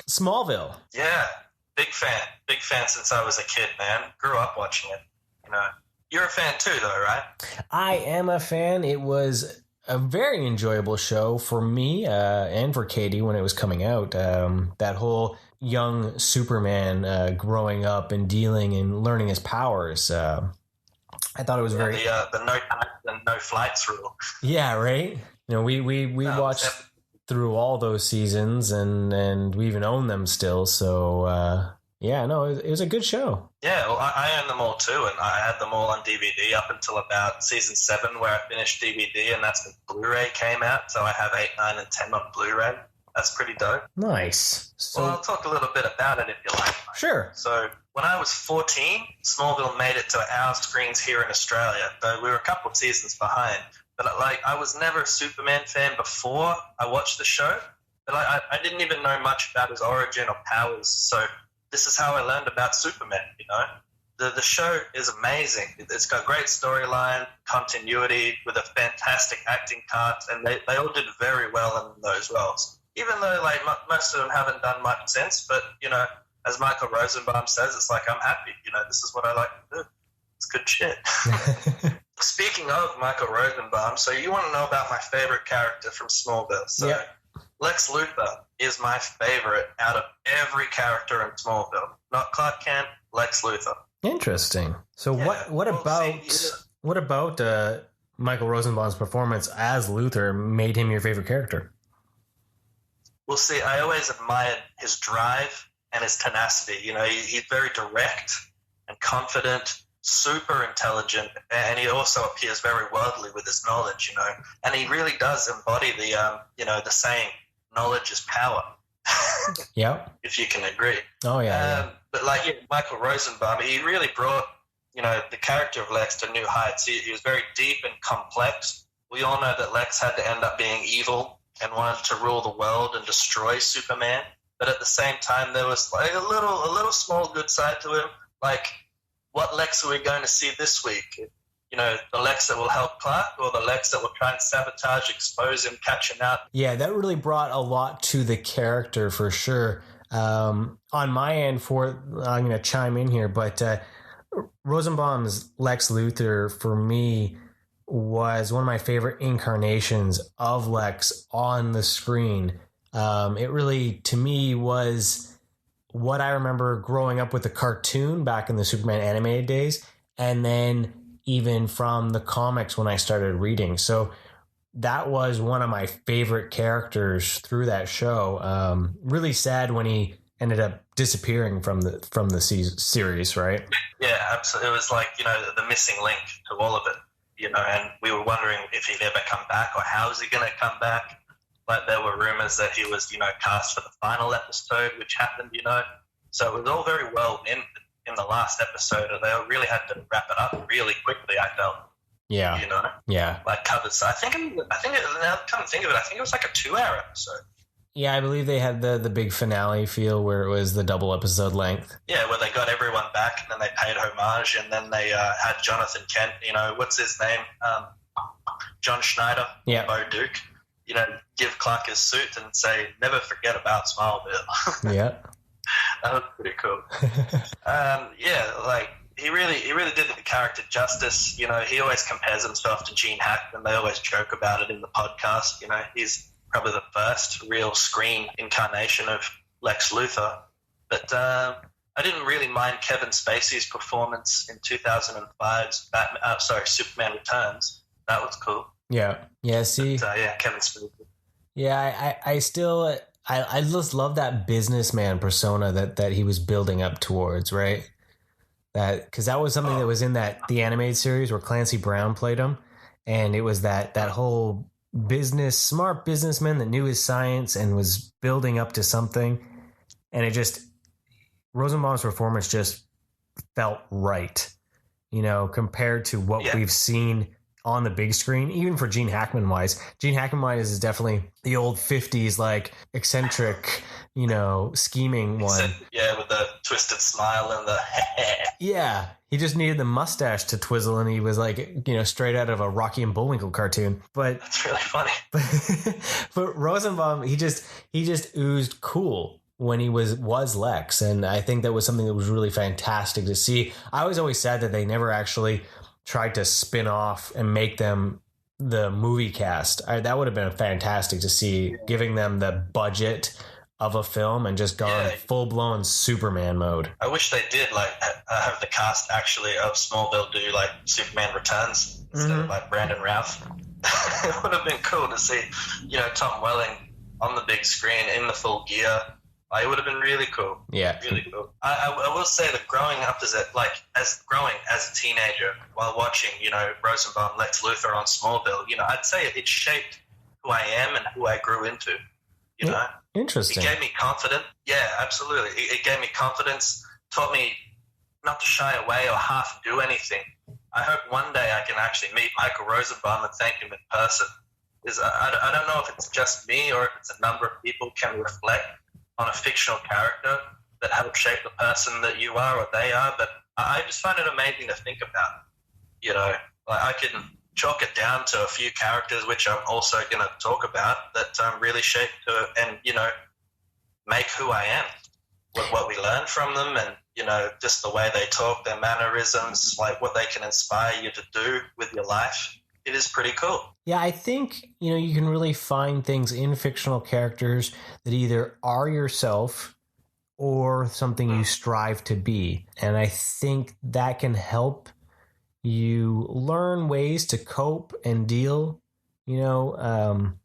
Smallville. Yeah, big fan since I was a kid, man. Grew up watching it. You're a fan too, though, right? I am a fan. It was a very enjoyable show for me and for Katie when it was coming out. That whole young Superman growing up and dealing and learning his powers. I thought it was very the no time and no flights rule. Yeah, right. You know, we watched through all those seasons and we even own them still. So it was a good show. Yeah, well, I own them all too, and I had them all on DVD up until about season 7, where I finished DVD, and that's when Blu-ray came out. So I have 8, 9, and 10 on Blu-ray. That's pretty dope. Nice. So, well, I'll talk a little bit about it if you like. Sure. So when I was 14, Smallville made it to our screens here in Australia, though we were a couple of seasons behind. But I was never a Superman fan before I watched the show, but I didn't even know much about his origin or powers. So this is how I learned about Superman, you know. The show is amazing. It's got great storyline, continuity, with a fantastic acting cast, and they all did very well in those roles. Even though most of them haven't done much since, but, you know, as Michael Rosenbaum says, it's like, I'm happy. You know, this is what I like to do. It's good shit. Speaking of Michael Rosenbaum, so you want to know about my favorite character from Smallville. So yeah. Lex Luthor is my favorite out of every character in Smallville. Not Clark Kent, Lex Luthor. Interesting. So what about Michael Rosenbaum's performance as Luthor made him your favorite character? Well, see, I always admired his drive and his tenacity. You know, he's very direct and confident, super intelligent, and he also appears very worldly with his knowledge, you know. And he really does embody the saying, knowledge is power. Yeah. If you can agree. Oh, yeah. But Michael Rosenbaum, he really brought, you know, the character of Lex to new heights. He was very deep and complex. We all know that Lex had to end up being evil and wanted to rule the world and destroy Superman. But at the same time, there was like a little small good side to him. Like, what Lex are we going to see this week? You know, the Lex that will help Clark, or the Lex that will try and sabotage, expose him, catch him out? Yeah, that really brought a lot to the character for sure. On my end, I'm going to chime in here, but Rosenbaum's Lex Luthor, for me, was one of my favorite incarnations of Lex on the screen. It really, to me, was what I remember growing up with the cartoon back in the Superman animated days, and then even from the comics when I started reading. So that was one of my favorite characters through that show. Really sad when he ended up disappearing from the series, right? Yeah, absolutely. It was like, you know, the missing link to all of it. You know, and we were wondering if he'd ever come back, or how is he going to come back. Like, there were rumors that he was, you know, cast for the final episode, which happened, you know. So it was all very well in the last episode. They really had to wrap it up really quickly, I felt. Yeah. You know? Yeah. Like, covers. Now come to think of it, I think it was like a 2-hour episode. Yeah, I believe they had the big finale feel where it was the double episode length. Yeah, where they got everyone back, and then they paid homage, and then they had Jonathan Kent, you know, what's his name? John Schneider, yeah. Bo Duke, you know, give Clark his suit and say, never forget about Smallville. Yeah. That was pretty cool. He really did the character justice. You know, he always compares himself to Gene Hackman. They always joke about it in the podcast. You know, he's probably the first real screen incarnation of Lex Luthor. But I didn't really mind Kevin Spacey's performance in 2005's Superman Returns. That was cool. Yeah. Yeah, see? But, Kevin Spacey. Yeah, I still... I just love that businessman persona that he was building up towards, right? Because that was something that was in the animated series where Clancy Brown played him. And it was that whole smart businessman that knew his science and was building up to something. And Rosenbaum's performance just felt right, you know, compared to what we've seen on the big screen, even for Gene Hackman wise. Gene Hackman wise is definitely the old 50s, like eccentric, you know, scheming one. Yeah, with the twisted smile and the yeah, he just needed the mustache to twizzle, and he was like, you know, straight out of a Rocky and Bullwinkle cartoon. But that's really funny. But Rosenbaum, he just oozed cool when he was Lex, and I think that was something that was really fantastic to see. I was always sad that they never actually tried to spin off and make them the movie cast. That would have been fantastic to see, giving them the budget of a film and just gone full-blown Superman mode. I wish they did like have the cast actually of Smallville do like Superman Returns instead of like Brandon Routh. It would have been cool to see, you know, Tom Welling on the big screen in the full gear. Like, it would have been really cool. Yeah, really cool. I will say that growing up as a teenager while watching, you know, Rosenbaum, Lex Luthor on Smallville, you know, I'd say it shaped who I am and who I grew into. You know, interesting. It gave me confidence. Yeah, absolutely. It gave me confidence. Taught me not to shy away or half do anything. I hope one day I can actually meet Michael Rosenbaum and thank him in person. Because I don't know if it's just me or if it's a number of people can reflect on a fictional character that helped shape the person that you are or they are, but I just find it amazing to think about. You know, like I can chalk it down to a few characters, which I'm also going to talk about, that really shaped and, you know, make who I am. What we learn from them and, you know, just the way they talk, their mannerisms, like what they can inspire you to do with your life. It is pretty cool. Yeah, I think, you know, you can really find things in fictional characters that either are yourself or something you strive to be. And I think that can help you learn ways to cope and deal, you know,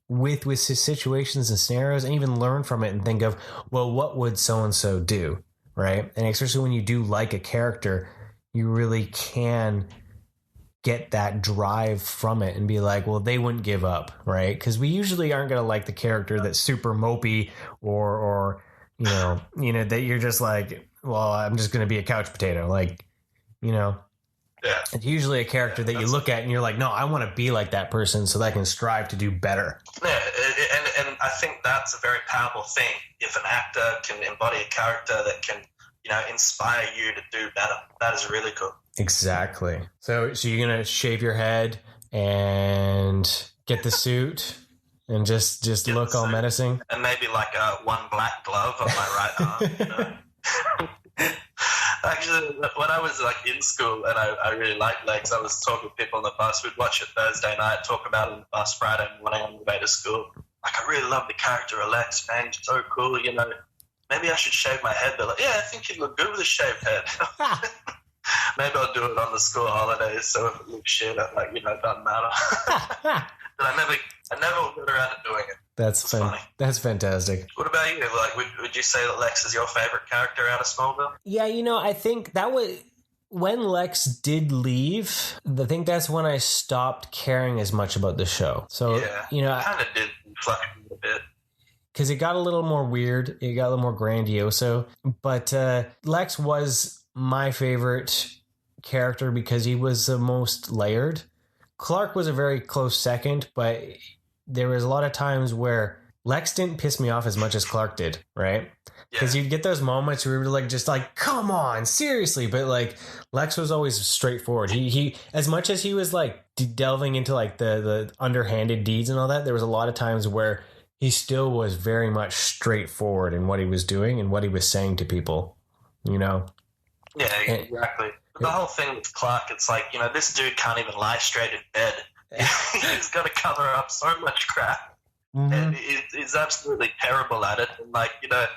with situations and scenarios, and even learn from it and think of, well, what would so-and-so do, right? And especially when you do like a character, you really can get that drive from it and be like, well, they wouldn't give up, right? Because we usually aren't going to like the character that's super mopey or you know that you're just like, well, I'm just going to be a couch potato, like, you know. Yeah. It's usually a character that you look at and you're like, no, I want to be like that person so that I can strive to do better. Yeah, and I think that's a very powerful thing. If an actor can embody a character that can, you know, inspire you to do better, that is really cool. Exactly. So you're going to shave your head and get the suit and just look all menacing? And maybe like one black glove on my right arm, you know? Actually, when I was like in school and I really liked Lex, I was talking to people on the bus. We'd watch it Thursday night, talk about it on the bus Friday morning on the way to school. Like, I really love the character of Lex, man. He's so cool, you know. Maybe I should shave my head. They're like, yeah, I think you'd look good with a shaved head. Maybe I'll do it on the school holidays, so if it looks shit, I'm like, you know, it doesn't matter. But I never got around to doing it. That's funny. That's fantastic. What about you? Like, would you say that Lex is your favorite character out of Smallville? Yeah, you know, I think that was when Lex did leave. I think that's when I stopped caring as much about the show. So, yeah, you know, I kind of did fluctuate a bit. Because it got a little more weird. It got a little more grandioso. But Lex was my favorite character because he was the most layered. Clark was a very close second, but there was a lot of times where Lex didn't piss me off as much as Clark did, right? Because you'd get those moments where we were like, just like, come on, seriously. But like, Lex was always straightforward. He as much as he was like delving into like the underhanded deeds and all that, there was a lot of times where he still was very much straightforward in what he was doing and what he was saying to people, you know? Yeah, exactly. The whole thing with Clark, it's like, you know, this dude can't even lie straight in bed. He's got to cover up so much crap. Mm-hmm. And he's absolutely terrible at it. And like, you know,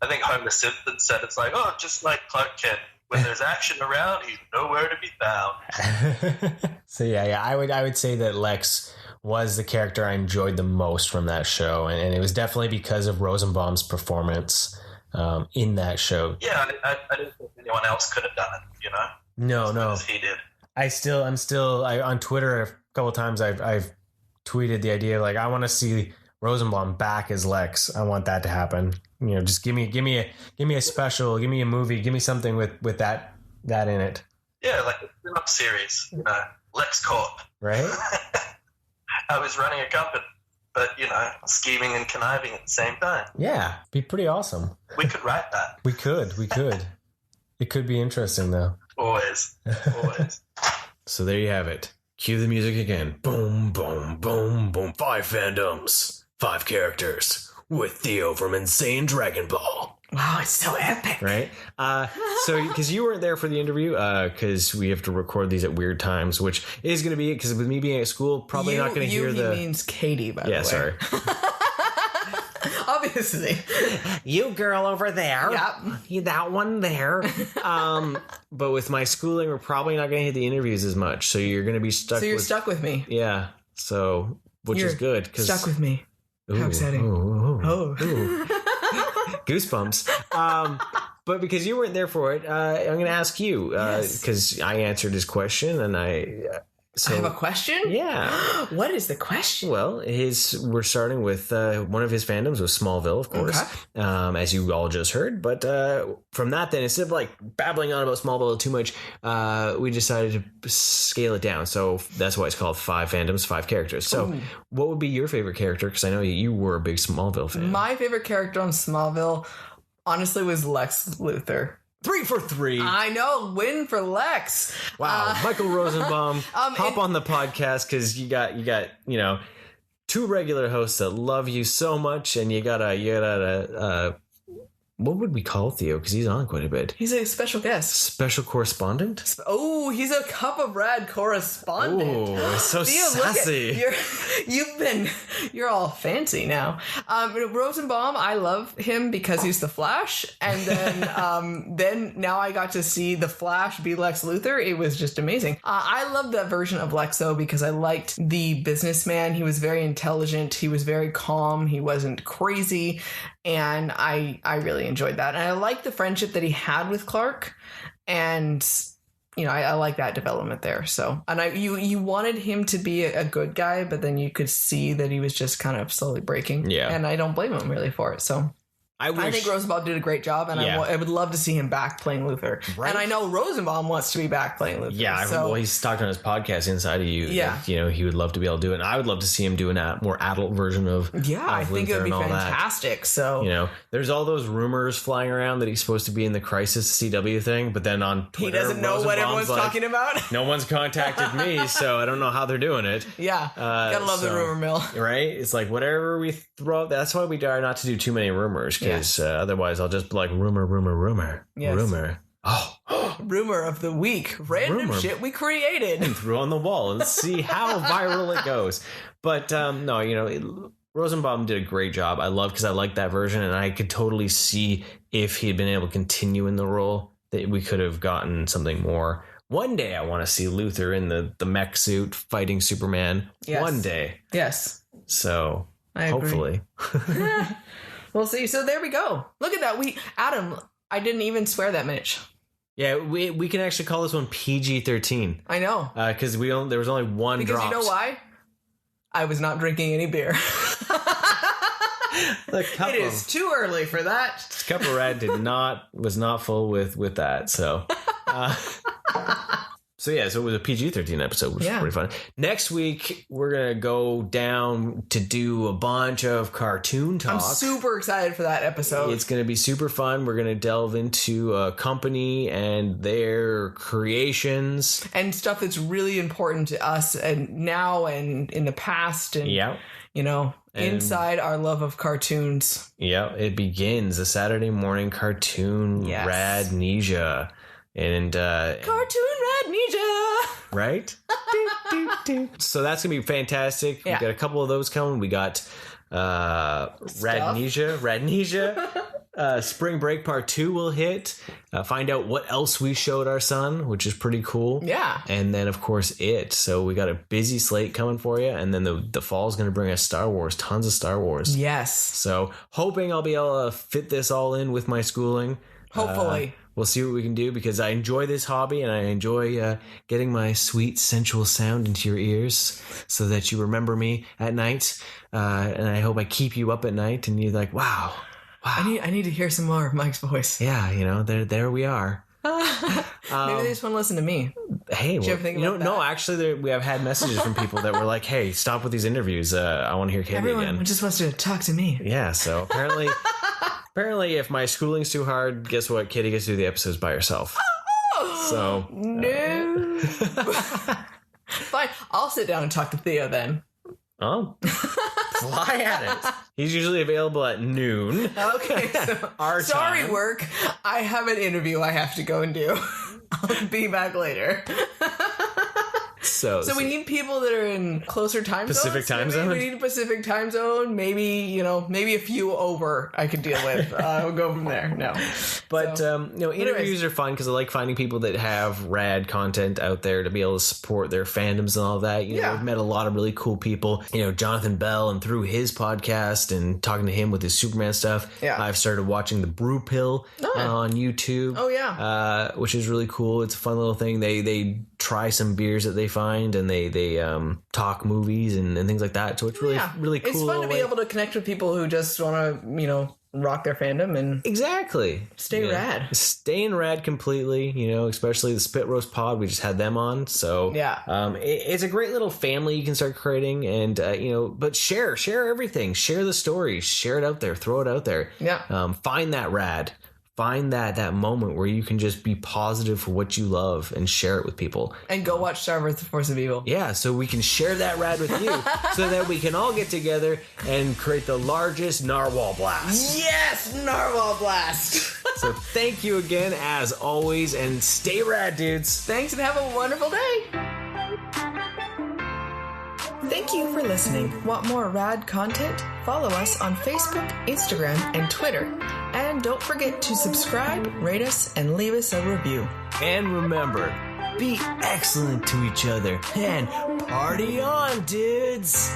I think Homer Simpson said it's like, oh, just like Clark Kent. When there's action around, he's nowhere to be found. So yeah, I would say that Lex was the character I enjoyed the most from that show. And it was definitely because of Rosenbaum's performance in that show. Yeah, I didn't think anyone else could have done it, you know? No. As he did. I'm still on Twitter a couple of times I've tweeted the idea of like, I want to see Rosenbaum back as Lex. I want that to happen. You know, just give me a special, give me a movie, give me something with that in it. Yeah, like a spin-off series, you know, Lex Corp. Right? I was running a company, but, you know, scheming and conniving at the same time. Yeah, be pretty awesome. We could write that. We could. It could be interesting, though. Always. So there you have it. Cue the music again. Boom, boom, boom, boom. 5 fandoms, 5 characters with Theo from Insayiandragonball. Wow, it's so epic. Right? So, because you weren't there for the interview, because we have to record these at weird times, which is going to be it, because with me being at school, probably not going to hear the... He means Katie, by the way. Yeah, sorry. Obviously. You girl over there. Yep. That one there. But with my schooling, we're probably not going to hit the interviews as much, so you're going to be stuck So you're stuck with me. Yeah, so, which is good. Stuck with me. How exciting. Oh. Goosebumps. But because you weren't there for it, I'm going to ask you, because I answered his question, and I have a question? Yeah. What is the question? Well, we're starting with one of his fandoms was Smallville, of course, as you all just heard. But from that, then, instead of like babbling on about Smallville too much, we decided to scale it down. So that's why it's called 5 Fandoms, 5 characters. So what would be your favorite character? Because I know you were a big Smallville fan. My favorite character on Smallville, honestly, was Lex Luthor. 3 for 3. I know, win for Lex. Wow, Michael Rosenbaum, hop on the podcast because you got 2 regular hosts that love you so much, and you gotta what would we call Theo? Because he's on quite a bit. He's a special guest. Special correspondent? Oh, he's a Cup of Rad correspondent. Oh, so Theo, sassy. You're all fancy now. Rosenbaum, I love him because he's the Flash. And then now I got to see the Flash be Lex Luthor. It was just amazing. I loved that version of Lex, though, because I liked the businessman. He was very intelligent. He was very calm. He wasn't crazy. And I really enjoyed that. And I liked the friendship that he had with Clark. And, I like that development there. So, and you wanted him to be a good guy, but then you could see that he was just kind of slowly breaking. Yeah. And I don't blame him really for it. So I think Rosenbaum did a great job, and I would love to see him back playing Luthor. Right? And I know Rosenbaum wants to be back playing Luthor. Yeah, well, he's talked on his podcast, Inside of You. Yeah. That, he would love to be able to do it. And I would love to see him do a more adult version of I think it would be fantastic. That. So, there's all those rumors flying around that he's supposed to be in the Crisis CW thing, but then on Twitter, he doesn't know what everyone's talking about. No one's contacted me, so I don't know how they're doing it. Yeah, gotta love the rumor mill. Right? It's like whatever we throw. That's why we try not to do too many rumors, because otherwise I'll just be like rumor. Yes. Rumor. Oh, rumor of the week. Random shit we created and threw on the wall and see how viral it goes. But no, Rosenbaum did a great job. I love because I liked that version, and I could totally see if he had been able to continue in the role that we could have gotten something more. One day I want to see Luthor in the mech suit fighting Superman. Yes. One day. Yes. So hopefully. We'll see. So there we go. Look at that. Adam, I didn't even swear that much. Yeah, we can actually call this one PG-13. I know. Because there was only one drop. Because you know why? I was not drinking any beer. It is too early for that. This Cup of Rad was not full with that. So so it was a PG-13 episode, which was pretty fun. Next week, we're going to go down to do a bunch of cartoon talk. I'm super excited for that episode. It's going to be super fun. We're going to delve into a company and their creations. And stuff that's really important to us and now and in the past. And, inside our love of cartoons. Yeah, it begins a Saturday morning cartoon RADnesia. And cartoon RADnesia, right? So that's gonna be fantastic. We got a couple of those coming. We got RADnesia. Spring Break Part 2 will hit. Find out what else we showed our son, which is pretty cool. Yeah. And then of course it. So we got a busy slate coming for you. And then the fall is gonna bring us Star Wars, tons of Star Wars. Yes. So hoping I'll be able to fit this all in with my schooling. Hopefully. We'll see what we can do because I enjoy this hobby and I enjoy getting my sweet, sensual sound into your ears so that you remember me at night. And I hope I keep you up at night and you're like, wow. I need to hear some more of Mike's voice. Yeah, there we are. Maybe they just want to listen to me. Hey, did you ever think about that? No, actually, we have had messages from people that were like, "Hey, stop with these interviews. I want to hear Katie again." Everyone just wants to talk to me. Yeah. So apparently, if my schooling's too hard, guess what? Katie gets to do the episodes by herself. So no. Fine, I'll sit down and talk to Theo then. Oh, fly at it. He's usually available at noon. Okay, so Our sorry, time. work. I have an interview I have to go and do. I'll be back later. So we need people that are in closer time Pacific zones. time zone? We need a Pacific time zone. Maybe, maybe a few over I could deal with. We'll go from there. No. But, interviews anyways. are fun because I like finding people that have rad content out there to be able to support their fandoms and all that. You know, I've met a lot of really cool people. You know, Jonathan Bell, and through his podcast and talking to him with his Superman stuff, I've started watching the Brew Pill on YouTube. Oh, yeah. Which is really cool. It's a fun little thing. They try some beers that they find, and they talk movies and things like that. So it's really really cool. It's fun to be able to connect with people who just want to, rock their fandom and stay rad. Staying rad completely, especially the Spit Roast Pod. We just had them on. So it's a great little family you can start creating, and but share everything. Share the stories. Share it out there. Throw it out there. Yeah. Find that rad. Find that moment where you can just be positive for what you love and share it with people. And go watch Star Wars: The Force of Evil. Yeah, so we can share that rad with you so that we can all get together and create the largest Narwhal Blast. Yes, Narwhal Blast. So thank you again, as always, and stay rad, dudes. Thanks, and have a wonderful day. Thank you for listening. Want more rad content? Follow us on Facebook, Instagram, and Twitter. And don't forget to subscribe, rate us, and leave us a review. And remember, be excellent to each other and party on, dudes!